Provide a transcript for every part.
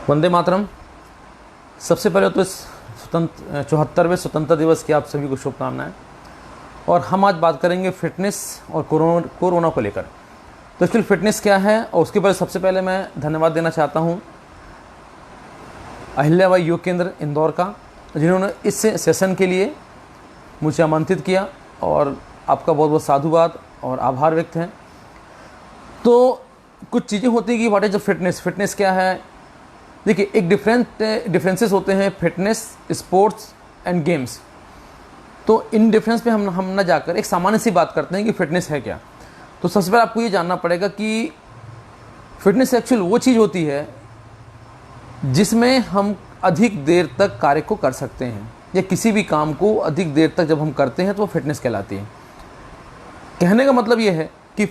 वंदे मातरम। सबसे पहले तो इस 74वें स्वतंत्रता दिवस की आप सभी को शुभकामनाएं। और हम आज बात करेंगे फिटनेस और कोरोना को लेकर। तो एक्चुअली फिटनेस क्या है और उसके पहले सबसे पहले मैं धन्यवाद देना चाहता हूं अहिल्याबाई योग केंद्र इंदौर का, जिन्होंने इस सेशन के लिए मुझे आमंत्रित किया, और आपका बहुत बहुत साधुवाद और आभार व्यक्त है। तो कुछ चीज़ें होती हैं कि व्हाट इज द फिटनेस क्या है। देखिए, एक डिफरेंसेस होते हैं फिटनेस, स्पोर्ट्स एंड गेम्स। तो इन डिफरेंस पे हम ना जाकर एक सामान्य सी बात करते हैं कि फिटनेस है क्या। तो सबसे पहले आपको ये जानना पड़ेगा कि फिटनेस एक्चुअल वो चीज़ होती है जिसमें हम अधिक देर तक कार्य को कर सकते हैं, या किसी भी काम को अधिक देर तक जब हम करते हैं तो वो फिटनेस कहलाती है। कहने का मतलब ये है कि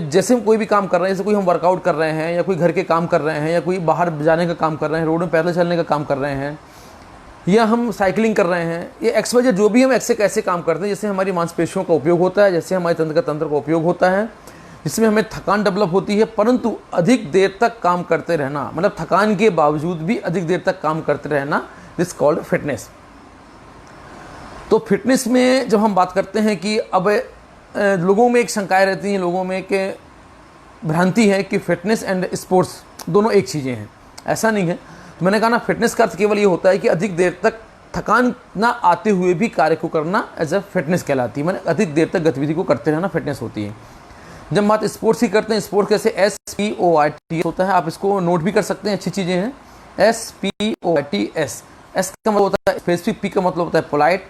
जैसे हम कोई भी काम कर रहे हैं, जैसे कोई हम वर्कआउट कर रहे हैं, या कोई घर के काम कर रहे हैं, या कोई बाहर जाने का काम कर रहे हैं, रोड में पैदल चलने का काम कर रहे हैं, या हम साइकिलिंग कर रहे हैं, या एक्सरसाइज, जो भी हम ऐसे काम करते हैं जैसे हमारी मांसपेशियों का उपयोग होता है, जैसे हमारे तंत्र का उपयोग होता है, जिसमें हमें थकान डेवलप होती है, परंतु अधिक देर तक काम करते रहना, मतलब थकान के बावजूद भी अधिक देर तक काम करते रहना, दिस कॉल्ड फिटनेस। तो फिटनेस में जब हम बात करते हैं कि अब लोगों में एक शंकाएं रहती हैं, लोगों में एक भ्रांति है कि फिटनेस एंड स्पोर्ट्स दोनों एक चीज़ें हैं। ऐसा नहीं है। तो मैंने कहा ना, फिटनेस का अर्थ केवल ये होता है कि अधिक देर तक थकान ना आते हुए भी कार्य को करना एज अ फिटनेस कहलाती है, मैंने अधिक देर तक गतिविधि को करते रहना फिटनेस होती है। जब बात स्पोर्ट्स की करते हैं, स्पोर्ट्स कैसे SPORTS होता है, आप इसको नोट भी कर सकते हैं, अच्छी चीज़ें हैं। SPORTS, एस का मतलब होता है स्पेसिफिक, पी का मतलब होता है पोलाइट,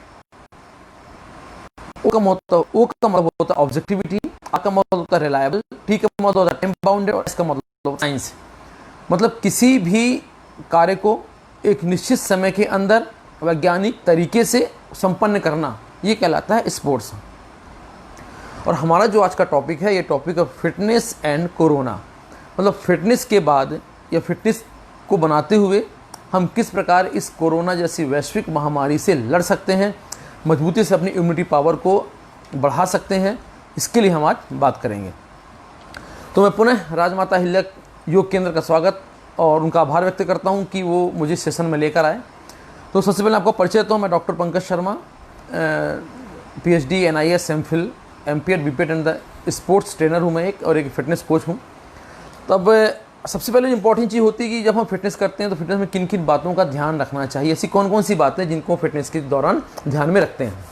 ओ का मतलब होता है ऑब्जेक्टिविटी, आ का मतलब होता है रिलायबल, टी का मतलब होता है टाइम बाउंडेड, और एस का मतलब साइंस। मतलब किसी भी कार्य को एक निश्चित समय के अंदर वैज्ञानिक तरीके से संपन्न करना, ये कहलाता है स्पोर्ट्स। और हमारा जो आज का टॉपिक है, ये टॉपिक है फिटनेस एंड कोरोना। मतलब फिटनेस के बाद या फिटनेस को बनाते हुए हम किस प्रकार इस कोरोना जैसी वैश्विक महामारी से लड़ सकते हैं, मजबूती से अपनी इम्यूनिटी पावर को बढ़ा सकते हैं, इसके लिए हम आज बात करेंगे। तो मैं पुनः राजमाता अहिल्या योग केंद्र का स्वागत और उनका आभार व्यक्त करता हूं कि वो मुझे सेशन में लेकर आए। तो सबसे पहले आपको परिचय देता हूं, मैं doctor Pankaj Sharma, PhD NIS MPhil MPEd BPEd and the sports trainer हूँ मैं और एक फिटनेस कोच हूँ। तब सबसे पहले इंपॉर्टेंट चीज़ होती है कि जब हम फिटनेस करते हैं तो फिटनेस में किन किन बातों का ध्यान रखना चाहिए, ऐसी कौन कौन सी बातें जिनको फिटनेस के दौरान ध्यान में रखते हैं,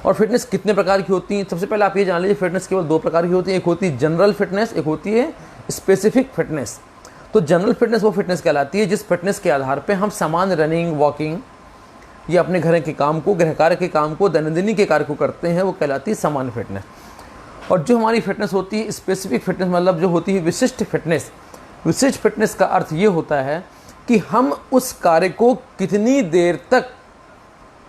और फिटनेस कितने प्रकार की होती हैं। सबसे पहले आप ये जान लीजिए, फिटनेस केवल दो प्रकार की होती है, एक होती है जनरल फिटनेस, एक होती है स्पेसिफिक फिटनेस। तो जनरल फिटनेस वो फिटनेस कहलाती है जिस फिटनेस के आधार पर हम सामान्य रनिंग, वॉकिंग या अपने घर के काम को, गृह कार्य के काम को, दैनंदिनी के कार्य को करते हैं, वो कहलाती है सामान्य फिटनेस। और जो हमारी फिटनेस होती है स्पेसिफिक फिटनेस, मतलब जो होती है विशिष्ट फिटनेस। विशिष्ट फिटनेस का अर्थ ये होता है कि हम उस कार्य को कितनी देर तक,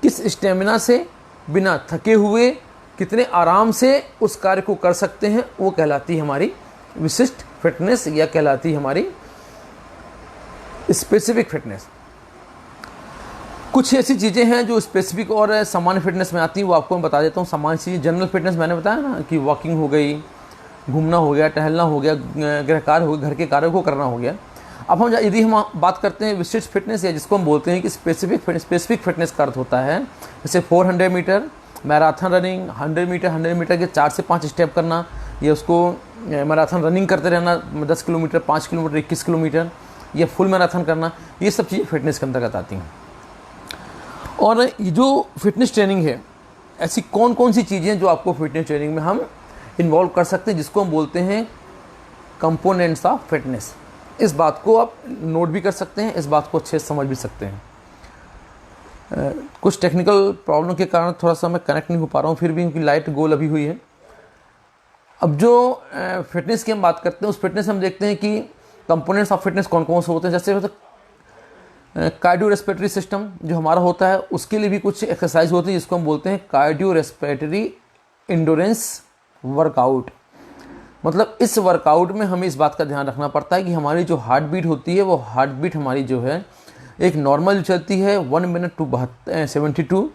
किस स्टेमिना से, बिना थके हुए, कितने आराम से उस कार्य को कर सकते हैं, वो कहलाती है हमारी विशिष्ट फिटनेस, या कहलाती है हमारी स्पेसिफिक फिटनेस। कुछ ऐसी चीज़ें हैं जो स्पेसिफिक और सामान्य फिटनेस में आती हैं, वो आपको मैं बता देता हूँ। सामान्य चीज़ें, जनरल फिटनेस मैंने बताया ना कि वॉकिंग हो गई, घूमना हो गया, टहलना हो गया, गृह कार्य हो गया, घर के कार्यों को करना हो गया। अब हम यदि हम बात करते हैं विशिष्ट फिटनेस, या जिसको हम बोलते हैं कि स्पेसिफिक फिटनेस का अर्थ होता है जैसे 400 मीटर मैराथन रनिंग, 100 मीटर के 4 से 5 स्टेप करना, या उसको मैराथन रनिंग करते रहना 10 किलोमीटर, 5 किलोमीटर, 21 किलोमीटर, या फुल मैराथन करना, ये सब चीज़ें फिटनेस के अंतर्गत आती हैं। और ये जो फिटनेस ट्रेनिंग है, ऐसी कौन कौन सी चीज़ें जो आपको फिटनेस ट्रेनिंग में हम इन्वॉल्व कर सकते हैं, जिसको हम बोलते हैं कंपोनेंट्स ऑफ फिटनेस। इस बात को आप नोट भी कर सकते हैं, इस बात को अच्छे से समझ भी सकते हैं। कुछ टेक्निकल प्रॉब्लम के कारण थोड़ा सा मैं कनेक्ट नहीं हो पा रहा हूँ, फिर भी उनकी लाइट गोल अभी हुई है। अब जो फिटनेस की हम बात करते हैं, उस फिटनेस हम देखते हैं कि कंपोनेंट्स ऑफ फिटनेस कौन कौन से होते हैं। जैसे कार्डियो रेस्पिरेटरी सिस्टम जो हमारा होता है, उसके लिए भी कुछ एक्सरसाइज होती है जिसको हम बोलते हैं कार्डियो रेस्पिरेटरी इंडोरेंस वर्कआउट। मतलब इस वर्कआउट में हमें इस बात का ध्यान रखना पड़ता है कि हमारी जो हार्ट बीट होती है, वो हार्ट बीट हमारी जो है एक नॉर्मल चलती है 1 मिनट टू 72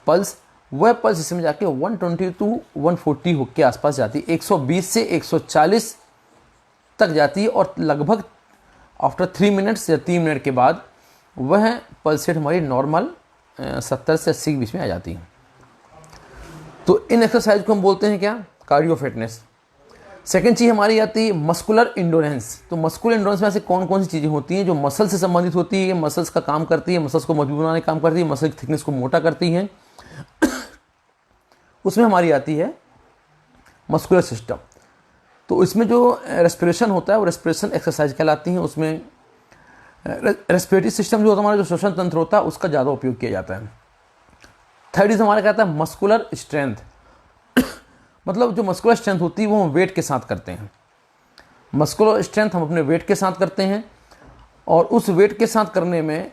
पल्स, वह पल्स इसमें जाके 120 टू 140 के आसपास जाती है, 120 से 140 तक जाती है, और लगभग आफ्टर 3 मिनट्स या 3 मिनट के बाद वह पल्स रेट हमारी नॉर्मल 70 से 80 के बीच में आ जाती है। तो इन एक्सरसाइज को हम बोलते हैं क्या, कार्डियो फिटनेस। सेकेंड चीज़ हमारी आती है मस्कुलर इंडोरेंस। तो मस्कुलर इंडोरेंस में ऐसे कौन कौन सी चीज़ें होती हैं जो मसल से संबंधित होती है, मसल्स का काम करती है, मसल्स को मजबूत बनाने का काम करती है, मसल की थिकनेस को मोटा करती है। उसमें हमारी आती है मस्कुलर सिस्टम। तो इसमें जो रेस्पिरेशन होता है वो रेस्पिरेशन एक्सरसाइज कहलाती हैं। उसमें रेस्पिरेटरी सिस्टम जो होता है हमारा, जो श्वसन तंत्र होता है, उसका ज़्यादा उपयोग किया जाता है। थर्ड इज हमारा कहता है मस्कुलर स्ट्रेंथ। मतलब जो मस्कुलर स्ट्रेंथ होती है वो हम वेट के साथ करते हैं। मस्कुलर स्ट्रेंथ हम अपने वेट के साथ करते हैं, और उस वेट के साथ करने में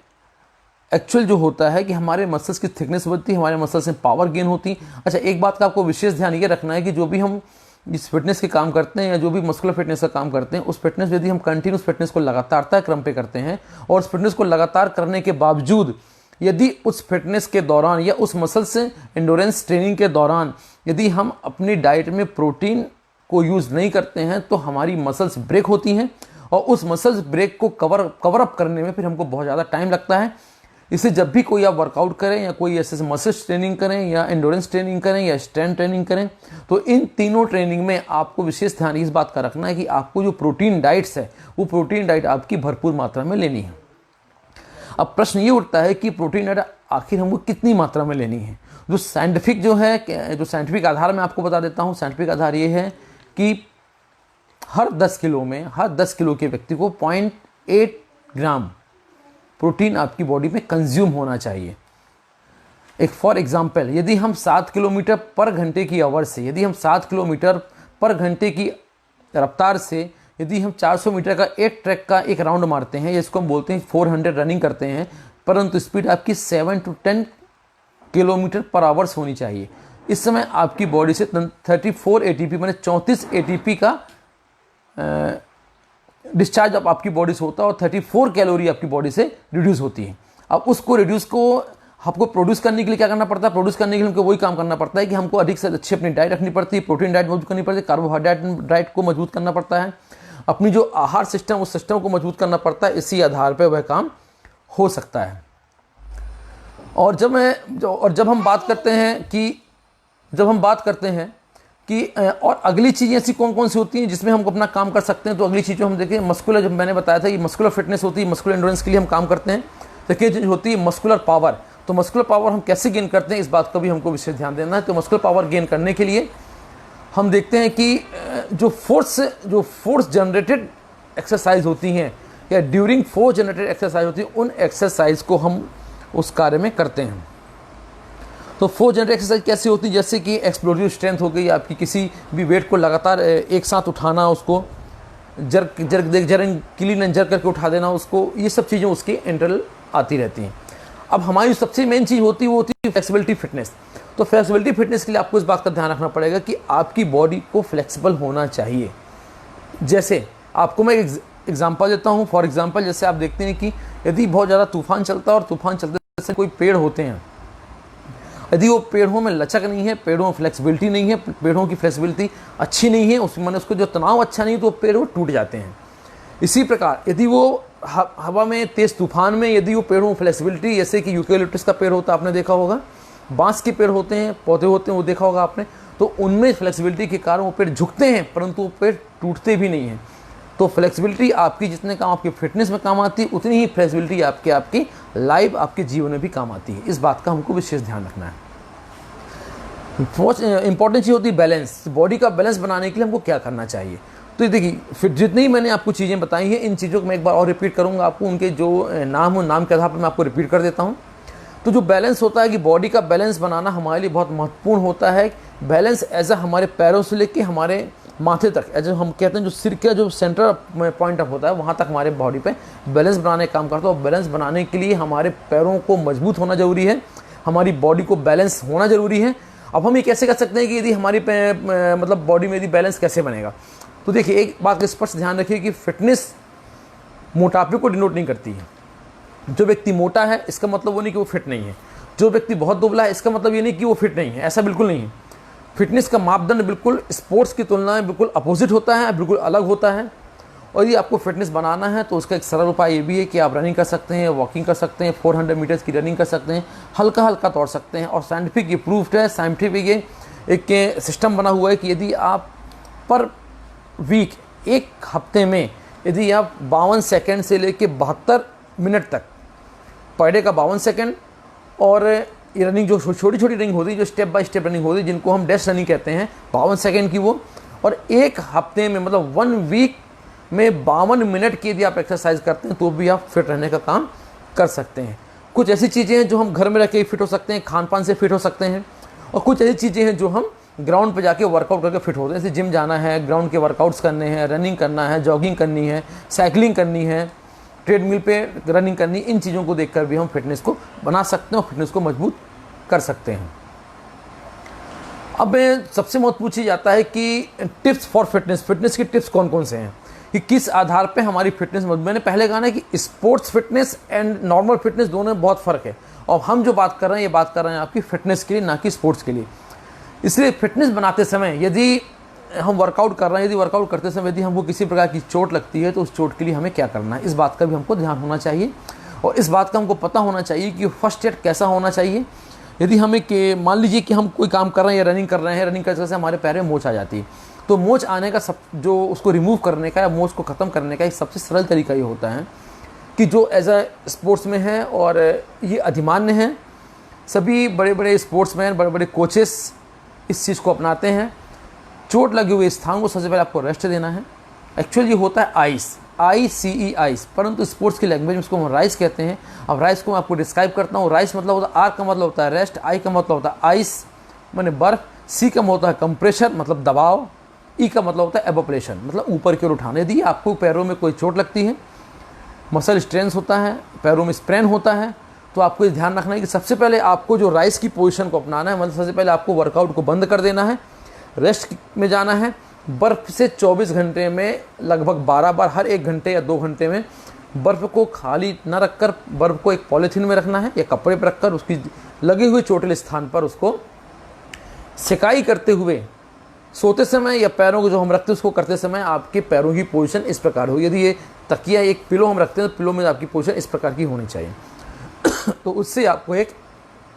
एक्चुअल जो होता है कि हमारे मसल्स की थिकनेस बढ़ती है, हमारे मसल्स में पावर गेन होती है। अच्छा, एक बात का आपको विशेष ध्यान ये रखना है कि जो भी हम इस फिटनेस के काम करते हैं या जो भी मस्कुलर फिटनेस का काम करते हैं, उस फिटनेस यदि हम कंटिन्यूस फिटनेस को लगातारता क्रम पे करते हैं, और उस फिटनेस को लगातार करने के बावजूद यदि उस फिटनेस के दौरान या उस मसल्स एंडोरेंस ट्रेनिंग के दौरान यदि हम अपनी डाइट में प्रोटीन को यूज़ नहीं करते हैं, तो हमारी मसल्स ब्रेक होती हैं, और उस मसल्स ब्रेक को कवर अप करने में फिर हमको बहुत ज़्यादा टाइम लगता है। इससे जब भी कोई आप वर्कआउट करें या कोई ऐसे मसल्स ट्रेनिंग करें या एंडोरेंस ट्रेनिंग करें या स्ट्रेंथ ट्रेनिंग करें, तो इन तीनों ट्रेनिंग में आपको विशेष ध्यान इस बात का रखना है कि आपको जो प्रोटीन डाइट्स है वो प्रोटीन डाइट आपकी भरपूर मात्रा में लेनी है। अब प्रश्न ये उठता है कि प्रोटीन डाइट आखिर हमको कितनी मात्रा में लेनी है। जो साइंटिफिक आधार मैं आपको बता देता हूँ। साइंटिफिक आधार ये है कि हर 10 किलो के व्यक्ति को 0.8 ग्राम प्रोटीन आपकी बॉडी में कंज्यूम होना चाहिए। एक फॉर एग्जांपल, यदि हम 7 किलोमीटर पर घंटे की आवर से, यदि हम 7 किलोमीटर पर घंटे की रफ्तार से यदि हम 400 मीटर का एक ट्रैक का एक राउंड मारते हैं, जिसको हम बोलते हैं 400 रनिंग करते हैं, परंतु स्पीड आपकी 7 to 10 किलोमीटर पर आवर्स होनी चाहिए। इस समय आपकी बॉडी से 34 ATP मैंने 34 ATP का डिस्चार्ज अब आपकी बॉडी से होता है, और 34 कैलोरी आपकी बॉडी से रिड्यूस होती है। अब उसको रिड्यूस को आपको प्रोड्यूस करने के लिए क्या करना पड़ता है? प्रोड्यूस करने के लिए हमको वही काम करना पड़ता है कि हमको अधिक से अच्छी अपनी डाइट रखनी पड़ती है, प्रोटीन डाइट मजबूत करनी पड़ती है, कार्बोहाइड्रेट डाइट को मजबूत करना पड़ता है, अपनी जो आहार सिस्टम उस सिस्टम को मजबूत करना पड़ता है। इसी आधार पर वह काम हो सकता है। और जब हम बात करते हैं कि और अगली चीज़ें ऐसी कौन कौन सी होती हैं जिसमें हम अपना काम कर सकते हैं, तो अगली चीज़ जो हम देखें मस्कुलर, जब मैंने बताया था ये मस्कुलर फिटनेस होती है, मस्कुलर एंडोरेंस के लिए हम काम करते हैं। देखिए चीज़ होती है मस्कुलर पावर। तो मस्कुलर पावर हम कैसे गेन करते हैं, इस बात का भी हमको विशेष ध्यान देना है। तो मस्कुलर पावर गेन करने के लिए हम देखते हैं कि जो फोर्स जनरेटेड एक्सरसाइज होती हैं या ड्यूरिंग फोर्स जनरेटेड एक्सरसाइज होती है, उन एक्सरसाइज को हम उस कार्य में करते हैं। तो फोर्स जनरेटेड एक्सरसाइज कैसी होती है? जैसे कि एक्सप्लोजिव स्ट्रेंथ हो गई, आपकी किसी भी वेट को लगातार एक साथ उठाना, उसको जर्क क्लीन एंड जर्क करके उठा देना उसको, ये सब चीज़ें उसके इंटरवल आती रहती हैं। अब हमारी सबसे मेन चीज़ होती है वो होती है फ्लेक्सिबिलिटी फिटनेस। तो फ्लेक्सिबिलिटी फिटनेस के लिए आपको इस बात का ध्यान रखना पड़ेगा कि आपकी बॉडी को फ्लेक्सिबल होना चाहिए। जैसे आपको मैं एग्जांपल देता हूँ। फॉर एग्जांपल, जैसे आप देखते हैं कि यदि बहुत ज़्यादा तूफान चलता है और तूफान चलते से कोई पेड़ होते हैं, यदि वो पेड़ों में लचक नहीं है, पेड़ों में फ्लेक्सिबिलिटी नहीं है, पेड़ों की फ्लेक्सिबिलिटी अच्छी नहीं है, उसमें उसको जो तनाव अच्छा नहीं है, तो पेड़ वो टूट जाते हैं। इसी प्रकार यदि वो हवा में तेज़ तूफान में यदि वो पेड़ों में फ्लेक्सिबिलिटी, जैसे कि यूकेलिप्टस का पेड़ होता है, आपने देखा होगा, बांस के पेड़ होते हैं, पौधे होते हैं, वो देखा होगा आपने, तो उनमें फ्लेक्सिबिलिटी के कारण वो पेड़ झुकते हैं परंतु वो पेड़ टूटते भी नहीं हैं। तो फ्लेक्सिबिलिटी आपकी जितने काम आपकी फिटनेस में काम आती है, उतनी ही फ्लेक्सिबिलिटी आपकी लाइव आपके जीवन में भी काम आती है। इस बात का हमको विशेष ध्यान रखना है। इंपॉर्टेंट चीज़ होती है बैलेंस। बॉडी का बैलेंस बनाने के लिए हमको क्या करना चाहिए? तो देखिए, फिर जितनी ही मैंने आपको चीज़ें बताई हैं, इन चीज़ों को मैं एक बार और रिपीट करूँगा आपको, उनके जो नाम के आधार पर मैं आपको रिपीट कर देता हूँ। तो जो बैलेंस होता है कि बॉडी का बैलेंस बनाना हमारे लिए बहुत महत्वपूर्ण होता है। बैलेंस एज हमारे पैरों से लेके हमारे माथे तक, एज हम कहते हैं जो सिर का जो सेंटर पॉइंट ऑफ होता है, वहाँ तक हमारे बॉडी पे बैलेंस बनाने का काम करता है। और बैलेंस बनाने के लिए हमारे पैरों को मजबूत होना जरूरी है, हमारी बॉडी को बैलेंस होना जरूरी है। अब हम ये कैसे कर सकते हैं कि यदि हमारी मतलब बॉडी में यदि बैलेंस कैसे बनेगा? तो देखिए, एक बात स्पष्ट ध्यान रखिए कि फिटनेस मोटापे को डिनोट नहीं करती है। जो व्यक्ति मोटा है इसका मतलब वो नहीं कि वो फिट नहीं है, जो व्यक्ति बहुत दुबला है इसका मतलब ये नहीं कि वो फिट नहीं है, ऐसा बिल्कुल नहीं है। फिटनेस का मापदंड बिल्कुल स्पोर्ट्स की तुलना में बिल्कुल अपोजिट होता है, बिल्कुल अलग होता है। और यदि आपको फिटनेस बनाना है तो उसका एक सरल उपाय ये भी है कि आप रनिंग कर सकते हैं, वॉकिंग कर सकते हैं, 400 मीटर्स की रनिंग कर सकते हैं, हल्का हल्का दौड़ सकते हैं। और साइंटिफिक ये प्रूफ्ड है, साइंटिफिक एक सिस्टम बना हुआ है कि यदि आप पर वीक, एक हफ्ते में यदि आप 52 सेकेंड से लेकर 72 मिनट तक, पर डे का 52 सेकेंड, और ये रनिंग जो छोटी छोटी रनिंग होती है, जो स्टेप बाय स्टेप रनिंग होती है, जिनको हम डैश रनिंग कहते हैं, 52 सेकेंड की वो, और एक हफ्ते में मतलब 1 वीक में 52 मिनट की यदि आप एक्सरसाइज करते हैं तो भी आप फिट रहने का काम कर सकते हैं। कुछ ऐसी चीज़ें हैं जो हम घर में रह के फिट हो सकते हैं, खान पान से फिट हो सकते हैं, और कुछ ऐसी चीज़ें हैं जो हम ग्राउंड पे जाके वर्कआउट करके फिट होते हैं। जैसे जिम जाना है, ग्राउंड के वर्कआउट्स करने हैं, रनिंग करना है, जॉगिंग करनी है, साइकिलिंग करनी है, ट्रेडमिल पे रनिंग करनी, इन चीज़ों को देखकर भी हम फिटनेस को बना सकते हैं और फिटनेस को मजबूत कर सकते हैं। अब सबसे बहुत पूछी जाता है कि टिप्स फॉर फिटनेस, फिटनेस के टिप्स कौन कौन से हैं, कि किस आधार पे हमारी फिटनेस मजबूत। मैंने पहले कहा ना कि sports fitness and normal fitness दोनों में बहुत फ़र्क है, और हम जो बात कर रहे हैं ये बात कर रहे हैं आपकी फिटनेस के लिए, ना कि स्पोर्ट्स के लिए। इसलिए फिटनेस बनाते समय यदि हम वर्कआउट कर रहे हैं, यदि वर्कआउट करते समय यदि हमको किसी प्रकार की चोट लगती है तो उस चोट के लिए हमें क्या करना है, इस बात का भी हमको ध्यान होना चाहिए, और इस बात का हमको पता होना चाहिए कि फर्स्ट एड कैसा होना चाहिए। यदि हमें मान लीजिए कि हम कोई काम कर रहे हैं या रनिंग कर रहे हैं, रनिंग करते समय हमारे पैर में मोच आ जाती है, तो मोच आने का जो उसको रिमूव करने का या मोच को ख़त्म करने का एक सबसे सरल तरीका ये होता है कि जो एज अ स्पोर्ट्स में है, और ये अधिमान्य है, सभी बड़े बड़े स्पोर्ट्समैन, बड़े बड़े कोचेस इस चीज़ को अपनाते हैं। चोट लगे हुए स्थान को सबसे पहले आपको रेस्ट देना है। एक्चुअली ये होता है आइस, ICE आइस, परंतु स्पोर्ट्स की लैंग्वेज में इसको हम राइस कहते हैं। अब राइस को मैं आपको डिस्क्राइब करता हूँ। राइस मतलब होता है, आर का मतलब होता है रेस्ट, आई का मतलब होता है आइस माने बर्फ, सी का मतलब होता है कंप्रेशर मतलब दबाव, ई का मतलब होता है एवोपरेशन मतलब ऊपर की ओर उठाने। यदि आपको पैरों में कोई चोट लगती है, मसल स्ट्रेंस होता है, पैरों में स्प्रेन होता है, तो आपको ये ध्यान रखना है कि सबसे पहले आपको जो राइस की पोजीशन को अपनाना है, मतलब सबसे पहले आपको वर्कआउट को बंद कर देना है, रेस्ट में जाना है। बर्फ़ से 24 घंटे में लगभग 12 बार, हर 1 घंटे या 2 घंटे में बर्फ़ को खाली न रखकर बर्फ़ को एक पॉलीथीन में रखना है या कपड़े पर रखकर उसकी लगे हुए चोटिल स्थान पर उसको सिकाई करते हुए सोते समय या पैरों को जो हम रखते हैं उसको करते समय आपके पैरों की पोजीशन इस प्रकार हो। यदि ये तकिया एक पिलो हम रखते हैं तो पिलो में आपकी पोजीशन इस प्रकार की होनी चाहिए तो उससे आपको एक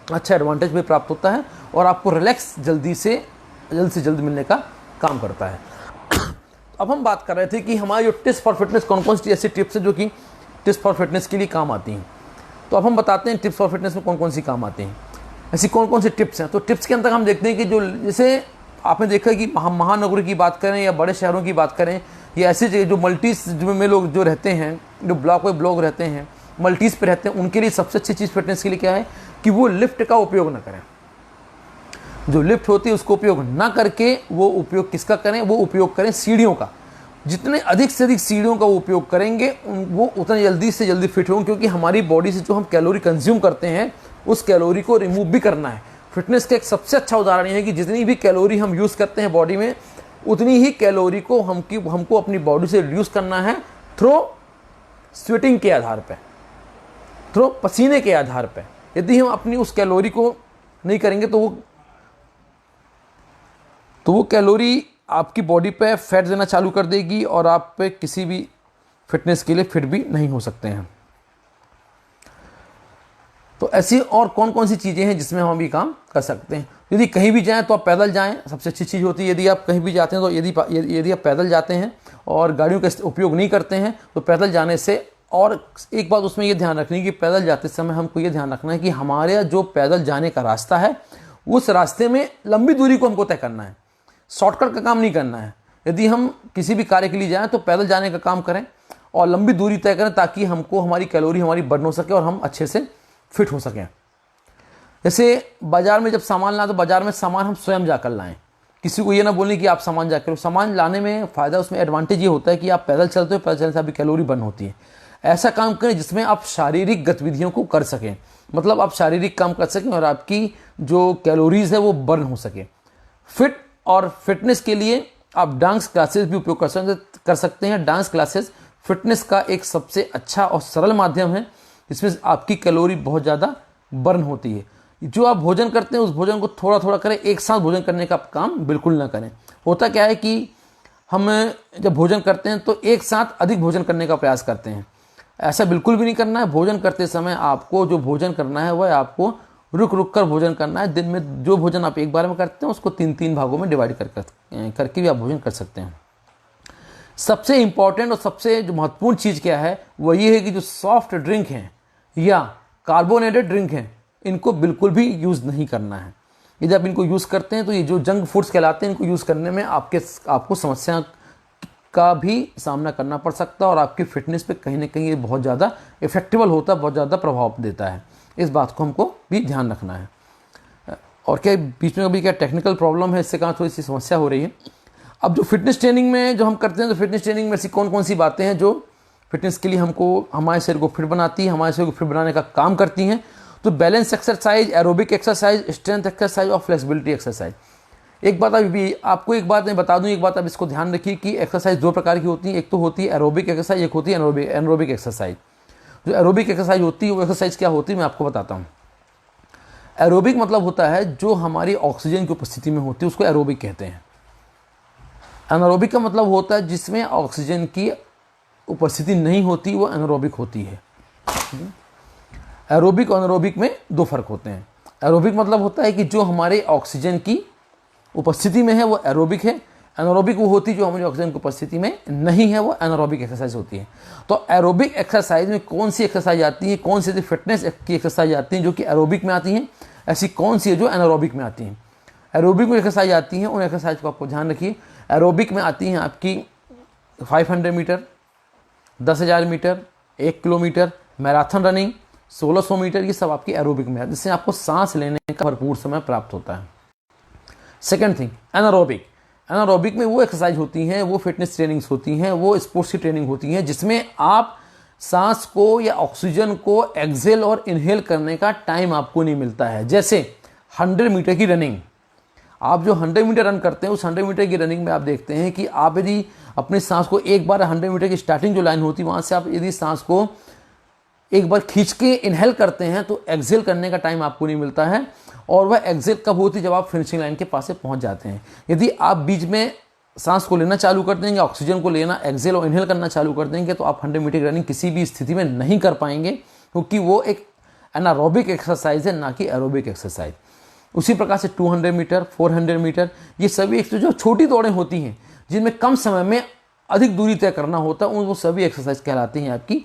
अच्छा एडवांटेज भी प्राप्त होता है और आपको रिलैक्स जल्द से जल्द मिलने का काम करता है। अब हम बात कर रहे थे कि हमारी जो टिप्स फॉर फिटनेस कौन कौन सी ऐसी टिप्स है जो कि टिप्स फॉर फिटनेस के लिए काम आती हैं। तो अब हम बताते हैं टिप्स फॉर फिटनेस में कौन कौन सी काम आती हैं, ऐसी कौन कौन सी टिप्स हैं। तो टिप्स के अंदर हम देखते हैं कि जो जैसे आपने देखा कि हम महानगरों की बात करें या बड़े शहरों की बात करें या ऐसी जगह जो मल्टीज में लोग जो रहते हैं, जो ब्लॉक बाई ब्लॉक रहते हैं, मल्टीज़ पे रहते हैं, उनके लिए सबसे अच्छी चीज़ फिटनेस के लिए क्या है कि वो लिफ्ट का उपयोग ना करें। जो लिफ्ट होती है उसको उपयोग ना करके वो उपयोग किसका करें, वो उपयोग करें सीढ़ियों का। जितने अधिक से अधिक सीढ़ियों का वो उपयोग करेंगे वो उतने जल्दी से जल्दी फिट होंगे, क्योंकि हमारी बॉडी से जो हम कैलोरी कंज्यूम करते हैं उस कैलोरी को रिमूव भी करना है। फिटनेस का एक सबसे अच्छा उदाहरण ये है कि जितनी भी कैलोरी हम यूज़ करते हैं बॉडी में, उतनी ही कैलोरी को हमको अपनी बॉडी से रिड्यूस करना है थ्रू स्वेटिंग के आधार पर, थ्रू पसीने के आधार पर। यदि हम अपनी उस कैलोरी को नहीं करेंगे तो वो कैलोरी आपकी बॉडी पे फैट देना चालू कर देगी और आप पे किसी भी फिटनेस के लिए फिट भी नहीं हो सकते हैं। तो ऐसी और कौन कौन सी चीज़ें हैं जिसमें हम भी काम कर सकते हैं। यदि कहीं भी जाएं तो आप पैदल जाएं, सबसे अच्छी चीज़ होती है। यदि आप कहीं भी जाते हैं तो यदि आप पैदल जाते हैं और गाड़ियों का उपयोग नहीं करते हैं तो पैदल जाने से, और एक बात उसमें ये ध्यान रखनी है कि पैदल जाते समय हमको ये ध्यान रखना है कि हमारे जो पैदल जाने का रास्ता है उस रास्ते में लंबी दूरी को हमको तय करना है, शॉर्टकट का काम नहीं करना है। यदि हम किसी भी कार्य के लिए जाएं तो पैदल जाने का काम करें और लंबी दूरी तय करें ताकि हमको हमारी कैलोरी हमारी बर्न हो सके और हम अच्छे से फिट हो सकें। जैसे बाजार में जब सामान लाएं तो बाजार में सामान हम स्वयं जाकर लाएं, किसी को ये ना बोलें कि आप सामान जाकर। सामान लाने में फ़ायदा, उसमें एडवांटेज ये होता है कि आप पैदल चलते हो, पैदल चलने से आपकी कैलोरी बर्न होती है। ऐसा काम करें जिसमें आप शारीरिक गतिविधियों को कर सकें, मतलब आप शारीरिक काम कर सकें और आपकी जो कैलोरीज है वो बर्न हो सके। फिट और फिटनेस के लिए आप डांस क्लासेस भी उपयोग कर सकते हैं। डांस क्लासेस फिटनेस का एक सबसे अच्छा और सरल माध्यम है, इसमें आपकी कैलोरी बहुत ज़्यादा बर्न होती है। जो आप भोजन करते हैं उस भोजन को थोड़ा थोड़ा करें, एक साथ भोजन करने का काम बिल्कुल ना करें। होता क्या है कि हम जब भोजन करते हैं तो एक साथ अधिक भोजन करने का प्रयास करते हैं। ऐसा बिल्कुल भी नहीं करना है। भोजन करते समय आपको जो भोजन करना है वह आपको रुक रुक कर भोजन करना है। दिन में जो भोजन आप एक बार में करते हैं उसको 3-3 भागों में डिवाइड करके भी आप भोजन कर सकते हैं। सबसे इंपॉर्टेंट और सबसे जो महत्वपूर्ण चीज़ क्या है वो ये है कि जो सॉफ्ट ड्रिंक हैं या कार्बोनेटेड ड्रिंक हैं इनको बिल्कुल भी यूज़ नहीं करना है। यदि आप इनको यूज़ करते हैं तो ये जो जंक फूड्स कहलाते हैं इनको यूज़ करने में आपको समस्या का भी सामना करना पड़ सकता है और आपकी फिटनेस पे कहीं ना कहीं ये बहुत ज़्यादा इफेक्टिबल होता है, बहुत ज़्यादा प्रभाव देता है। इस बात को हमको भी ध्यान रखना है। और क्या बीच में कभी क्या टेक्निकल प्रॉब्लम है, इससे कहाँ थोड़ी सी समस्या हो रही है। अब जो फिटनेस ट्रेनिंग में जो हम करते हैं तो फिटनेस ट्रेनिंग में ऐसी कौन कौन सी बातें हैं जो फिटनेस के लिए हमको हमारे शरीर को फिट बनाती है, हमारे शरीर को फिट बनाने का काम करती हैं। तो balance exercise, aerobic exercise, strength exercise और फ्लेक्सिबिलिटी एक्सरसाइज। एक बात अभी आपको एक बात मैं बता दूं, एक बात आप इसको ध्यान रखिए कि एक्सरसाइज दो प्रकार की होती है। एक तो होती है एरोबिक एक्सरसाइज, एक होती है एनरोबिक एक्सरसाइज। जो एरोबिक एक्सरसाइज होती है वो एक्सरसाइज क्या होती है मैं आपको बताता हूँ। एरोबिक मतलब होता है जो हमारी ऑक्सीजन की उपस्थिति में होती है उसको एरोबिक कहते हैं। एनारोबिक का मतलब होता है जिसमें ऑक्सीजन की उपस्थिति नहीं होती, वो एनारोबिक होती है। एरोबिक और एनारोबिक में दो फर्क होते हैं। एरोबिक मतलब होता है कि जो हमारे ऑक्सीजन की उपस्थिति में है वो एरोबिक है। एनारोबिक वो होती है जो हमारी ऑक्सीजन की उपस्थिति में नहीं है, वो एनारोबिक एक्सरसाइज होती है। तो एरोबिक एक्सरसाइज में कौन सी एक्सरसाइज आती है, कौन सी फिटनेस की एक्सरसाइज आती है जो कि एरोबिक में आती हैं, ऐसी कौन सी है जो एनारोबिक में आती हैं। एरोबिक में एक्सरसाइज आती हैं, उन एक्सरसाइज को आपको ध्यान रखिए। एरोबिक में आती हैं आपकी 500 metre, 10,000 metre, 1 kilometre, marathon running, 1600 metre, ये सब आपकी एरोबिक में है, जिससे आपको सांस लेने का भरपूर समय प्राप्त होता है। Second thing, anaerobic. एनारोबिक में वो एक्सरसाइज होती हैं, वो फिटनेस ट्रेनिंग्स होती हैं, वो स्पोर्ट्स की ट्रेनिंग होती हैं जिसमें आप सांस को या ऑक्सीजन को एक्सेल और इनहेल करने का टाइम आपको नहीं मिलता है। जैसे 100 मीटर की रनिंग, आप जो 100 मीटर रन करते हैं उस 100 मीटर की रनिंग में आप देखते हैं कि आप यदि अपनी सांस को एक बार 100 मीटर की स्टार्टिंग जो लाइन होती है वहाँ से आप यदि सांस को एक बार खींच के इनहेल करते हैं तो एक्सेल करने का टाइम आपको नहीं मिलता है। और वह एक्सेल कब होती है, जब आप फिनिशिंग लाइन के पास से पहुँच जाते हैं। यदि आप बीच में सांस को लेना चालू कर देंगे, ऑक्सीजन को लेना एक्सेल और इनहेल करना चालू कर देंगे तो आप 100 मीटर की रनिंग किसी भी स्थिति में नहीं कर पाएंगे, क्योंकि वो एक एनारोबिक एक्सरसाइज है, ना कि एरोबिक एक्सरसाइज। उसी प्रकार से 200 मीटर, 400 मीटर, ये सभी एक जो छोटी दौड़ें होती हैं जिनमें कम समय में अधिक दूरी तय करना होता है, वो सभी एक्सरसाइज कहलाती हैं आपकी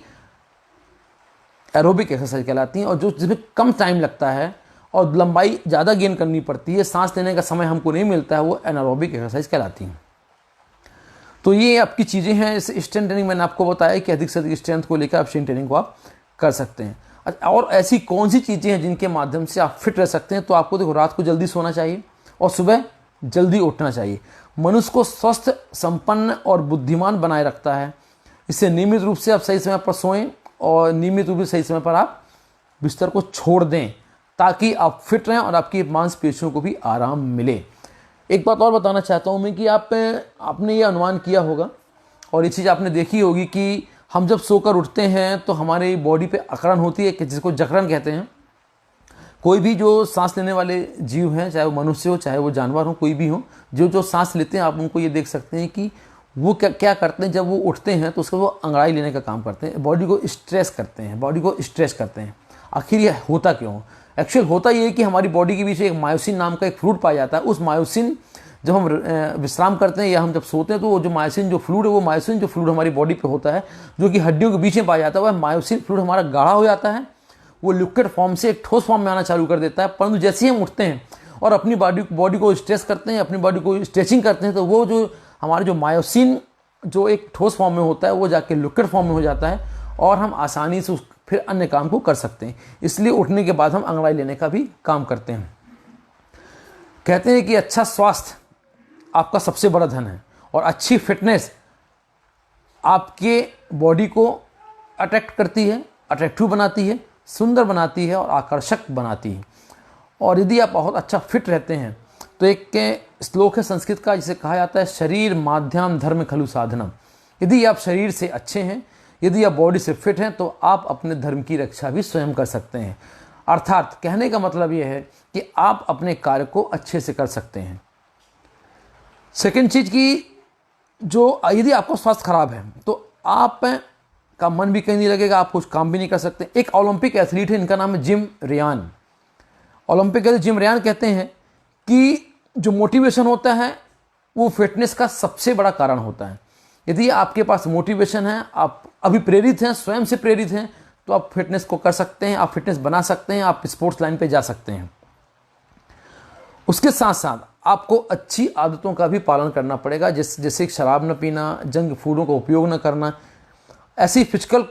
एरोबिक एक्सरसाइज कहलाती हैं। और जो जिसमें कम टाइम लगता है और लंबाई ज़्यादा गेन करनी पड़ती है, सांस लेने का समय हमको नहीं मिलता है, वो एनारोबिक एक्सरसाइज कहलाती हैं। तो ये आपकी चीज़ें हैं। इस स्ट्रेंथ ट्रेनिंग मैंने आपको बताया कि अधिक से अधिक स्ट्रेंथ को लेकर आप स्ट्रेंथ ट्रेनिंग को आप कर सकते हैं। और ऐसी कौन सी चीज़ें हैं जिनके माध्यम से आप फिट रह सकते हैं, तो आपको देखो रात को जल्दी सोना चाहिए और सुबह जल्दी उठना चाहिए। मनुष्य को स्वस्थ, संपन्न और बुद्धिमान बनाए रखता है। इससे नियमित रूप से आप सही समय पर सोएं और नियमित रूप से सही समय पर आप बिस्तर को छोड़ दें ताकि आप फिट रहें और आपकी मांसपेशियों को भी आराम मिले। एक बात और बताना चाहता हूँ मैं कि आपने ये अनुमान किया होगा और ये चीज़ आपने देखी होगी कि हम जब सोकर उठते हैं तो हमारी बॉडी पे अकड़न होती है कि जिसको जकड़न कहते हैं। कोई भी जो सांस लेने वाले जीव हैं, चाहे वो मनुष्य हो चाहे वो जानवर हो, कोई भी हो, जो सांस लेते हैं आप उनको ये देख सकते हैं कि वो क्या करते हैं। जब वो उठते हैं तो उसको वो अंगड़ाई लेने का काम करते हैं, बॉडी को स्ट्रेच करते हैं, बॉडी को स्ट्रेच करते हैं। आखिर ये होता क्यों? एक्चुअल होता ये है कि हमारी बॉडी के बीच एक मायोसिन नाम का एक फ्लूइड पाया जाता है। उस मायोसिन जब हम विश्राम करते हैं या हम जब सोते हैं तो वो जो मायोसिन जो फ्लूइड है, वो मायोसिन जो फ्लूइड हमारी बॉडी पे होता है जो कि हड्डियों के बीच में पाया जाता है, वह मायोसिन फ्लूइड हमारा गाढ़ा हो जाता है, वो लिक्विड फॉर्म से एक ठोस फॉर्म में आना चालू कर देता है। परंतु जैसे ही हम उठते हैं और अपनी बॉडी को स्ट्रेच करते हैं, अपनी बॉडी को स्ट्रेचिंग करते हैं, तो वो जो हमारे जो मायोसिन जो एक ठोस फॉर्म में होता है वो जाके लिक्विड फॉर्म में हो जाता है और हम आसानी से फिर अन्य काम को कर सकते हैं। इसलिए उठने के बाद हम अंगड़ाई लेने का भी काम करते हैं। कहते हैं कि अच्छा स्वास्थ्य आपका सबसे बड़ा धन है और अच्छी फिटनेस आपके बॉडी को अट्रैक्ट करती है, अट्रैक्टिव बनाती है, सुंदर बनाती है और आकर्षक बनाती है। और यदि आप बहुत अच्छा फिट रहते हैं तो एक श्लोक है संस्कृत का जिसे कहा जाता है शरीर माध्यम धर्म खलु साधनम। यदि आप शरीर से अच्छे हैं, यदि आप बॉडी से फिट हैं, तो आप अपने धर्म की रक्षा भी स्वयं कर सकते हैं। अर्थात कहने का मतलब यह है कि आप अपने कार्य को अच्छे से कर सकते हैं। सेकेंड चीज़ की जो यदि आपका स्वास्थ्य खराब है तो आप का मन भी कहीं नहीं लगेगा, आप कुछ काम भी नहीं कर सकते। एक ओलंपिक एथलीट है, इनका नाम है Jim Ryun. Olympic athlete Jim Ryun कहते हैं कि जो मोटिवेशन होता है वो फिटनेस का सबसे बड़ा कारण होता है। यदि आपके पास मोटिवेशन है, आप अभी प्रेरित हैं, स्वयं से प्रेरित हैं, तो आप फिटनेस को कर सकते हैं, आप फिटनेस बना सकते हैं, आप स्पोर्ट्स लाइन पे जा सकते हैं। उसके साथ साथ आपको अच्छी आदतों का भी पालन करना पड़ेगा, जैसे शराब न पीना, जंक फूडों का उपयोग न करना। ऐसी फिजिकल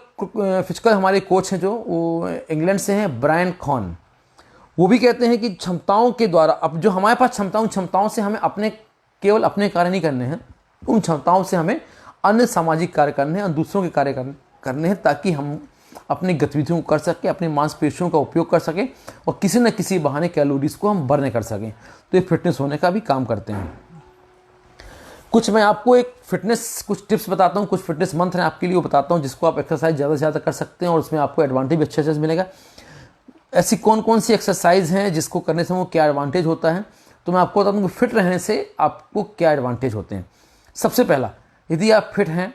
हमारे कोच हैं जो वो इंग्लैंड से हैं, ब्रायन कॉन। वो भी कहते हैं कि क्षमताओं के द्वारा, अब जो हमारे पास क्षमताओं से हमें केवल अपने कार्य नहीं करने हैं, उन क्षमताओं से हमें अन्य सामाजिक कार्य करने हैं, दूसरों के कार्य करने हैं, ताकि हम अपनी गतिविधियों को कर सकें, अपनी मांसपेशियों का उपयोग कर सकें और किसी न किसी बहाने कैलोरीज को हम बर्न कर सकें। तो ये फिटनेस होने का भी काम करते हैं। कुछ मैं आपको कुछ टिप्स बताता हूँ, कुछ फिटनेस मंत्र हैं आपके लिए वो बताता हूँ, जिसको आप एक्सरसाइज ज़्यादा से ज़्यादा कर सकते हैं और उसमें आपको एडवांटेज भी अच्छे से मिलेगा। ऐसी कौन कौन सी एक्सरसाइज हैं जिसको करने से वो क्या एडवांटेज होता है, तो मैं आपको बताता हूँ कि फिट रहने से आपको क्या एडवांटेज होते हैं। सबसे पहला, यदि आप फिट हैं,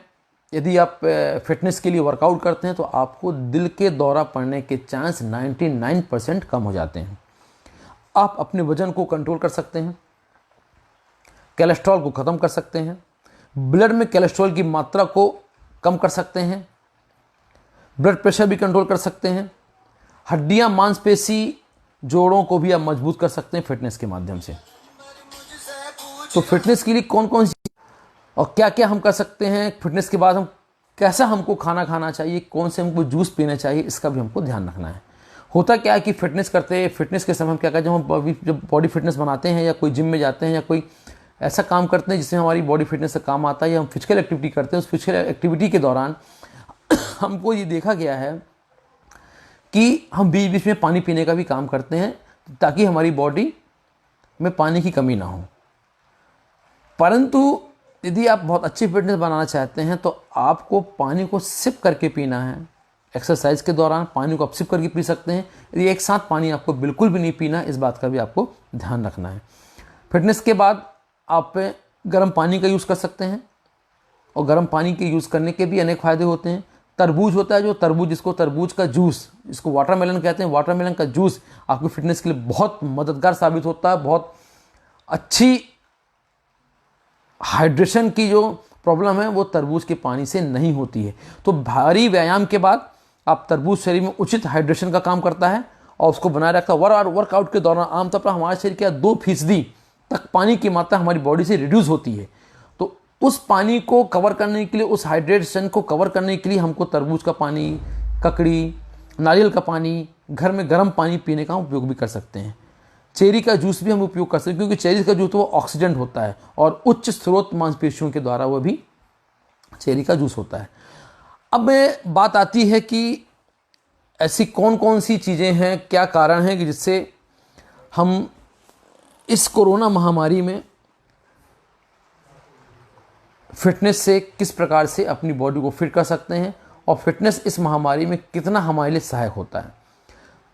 यदि आप फिटनेस के लिए वर्कआउट करते हैं, तो आपको दिल के दौरा पड़ने के चांस 99% कम हो जाते हैं। आप अपने वजन को कंट्रोल कर सकते हैं, कोलेस्ट्रॉल को ख़त्म कर सकते हैं, ब्लड में कोलेस्ट्रॉल की मात्रा को कम कर सकते हैं, ब्लड प्रेशर भी कंट्रोल कर सकते हैं, हड्डियां, मांसपेशी, जोड़ों को भी आप मजबूत कर सकते हैं फिटनेस के माध्यम से। तो फिटनेस के लिए कौन कौन सी और क्या क्या हम कर सकते हैं, फिटनेस के बाद हम कैसा हमको खाना खाना चाहिए, कौन से हमको जूस पीना चाहिए, इसका भी हमको ध्यान रखना है। होता क्या है कि फिटनेस के समय हम क्या करते हैं, जब बॉडी फिटनेस बनाते हैं या कोई जिम में जाते हैं या कोई ऐसा काम करते हैं जिसमें हमारी बॉडी फिटनेस का काम आता है, या हम फिजिकल एक्टिविटी करते हैं, उस फिजिकल एक्टिविटी के दौरान हमको ये देखा गया है कि हम बीच बीच में पानी पीने का भी काम करते हैं, ताकि हमारी बॉडी में पानी की कमी ना हो। परंतु यदि आप बहुत अच्छी फिटनेस बनाना चाहते हैं तो आपको पानी को सिप करके पीना है। एक्सरसाइज के दौरान पानी को आप सिप करके पी सकते हैं। यदि एक साथ पानी आपको बिल्कुल भी नहीं पीना, इस बात का भी आपको ध्यान रखना है। फिटनेस के बाद आप गर्म पानी का यूज़ कर सकते हैं, और गर्म पानी के यूज़ करने के भी अनेक फ़ायदे होते हैं। तरबूज होता है, जिसको तरबूज का जूस, जिसको वाटरमेलन कहते हैं, वाटरमेलन का जूस आपकी फिटनेस के लिए बहुत मददगार साबित होता है। बहुत अच्छी हाइड्रेशन की जो प्रॉब्लम है वो तरबूज के पानी से नहीं होती है। तो भारी व्यायाम के बाद आप तरबूज शरीर में उचित हाइड्रेशन का काम करता है और उसको बनाए रखता है। वर्कआउट के दौरान आमतौर पर हमारे शरीर के 2% तक पानी की मात्रा हमारी बॉडी से रिड्यूस होती है। तो उस पानी को कवर करने के लिए, उस हाइड्रेशन को कवर करने के लिए हमको तरबूज का पानी, ककड़ी, नारियल का पानी, घर में गर्म पानी पीने का उपयोग भी कर सकते हैं। चेरी का जूस भी हम उपयोग कर सकते हैं, क्योंकि चेरी का जूस तो वो ऑक्सीडेंट होता है और उच्च स्रोत मांसपेशियों के द्वारा वह भी चेरी का जूस होता है। अब बात आती है कि ऐसी कौन कौन सी चीज़ें हैं, क्या कारण हैं कि जिससे हम इस कोरोना महामारी में फिटनेस से किस प्रकार से अपनी बॉडी को फिट कर सकते हैं, और फिटनेस इस महामारी में कितना हमारे लिए सहायक होता है।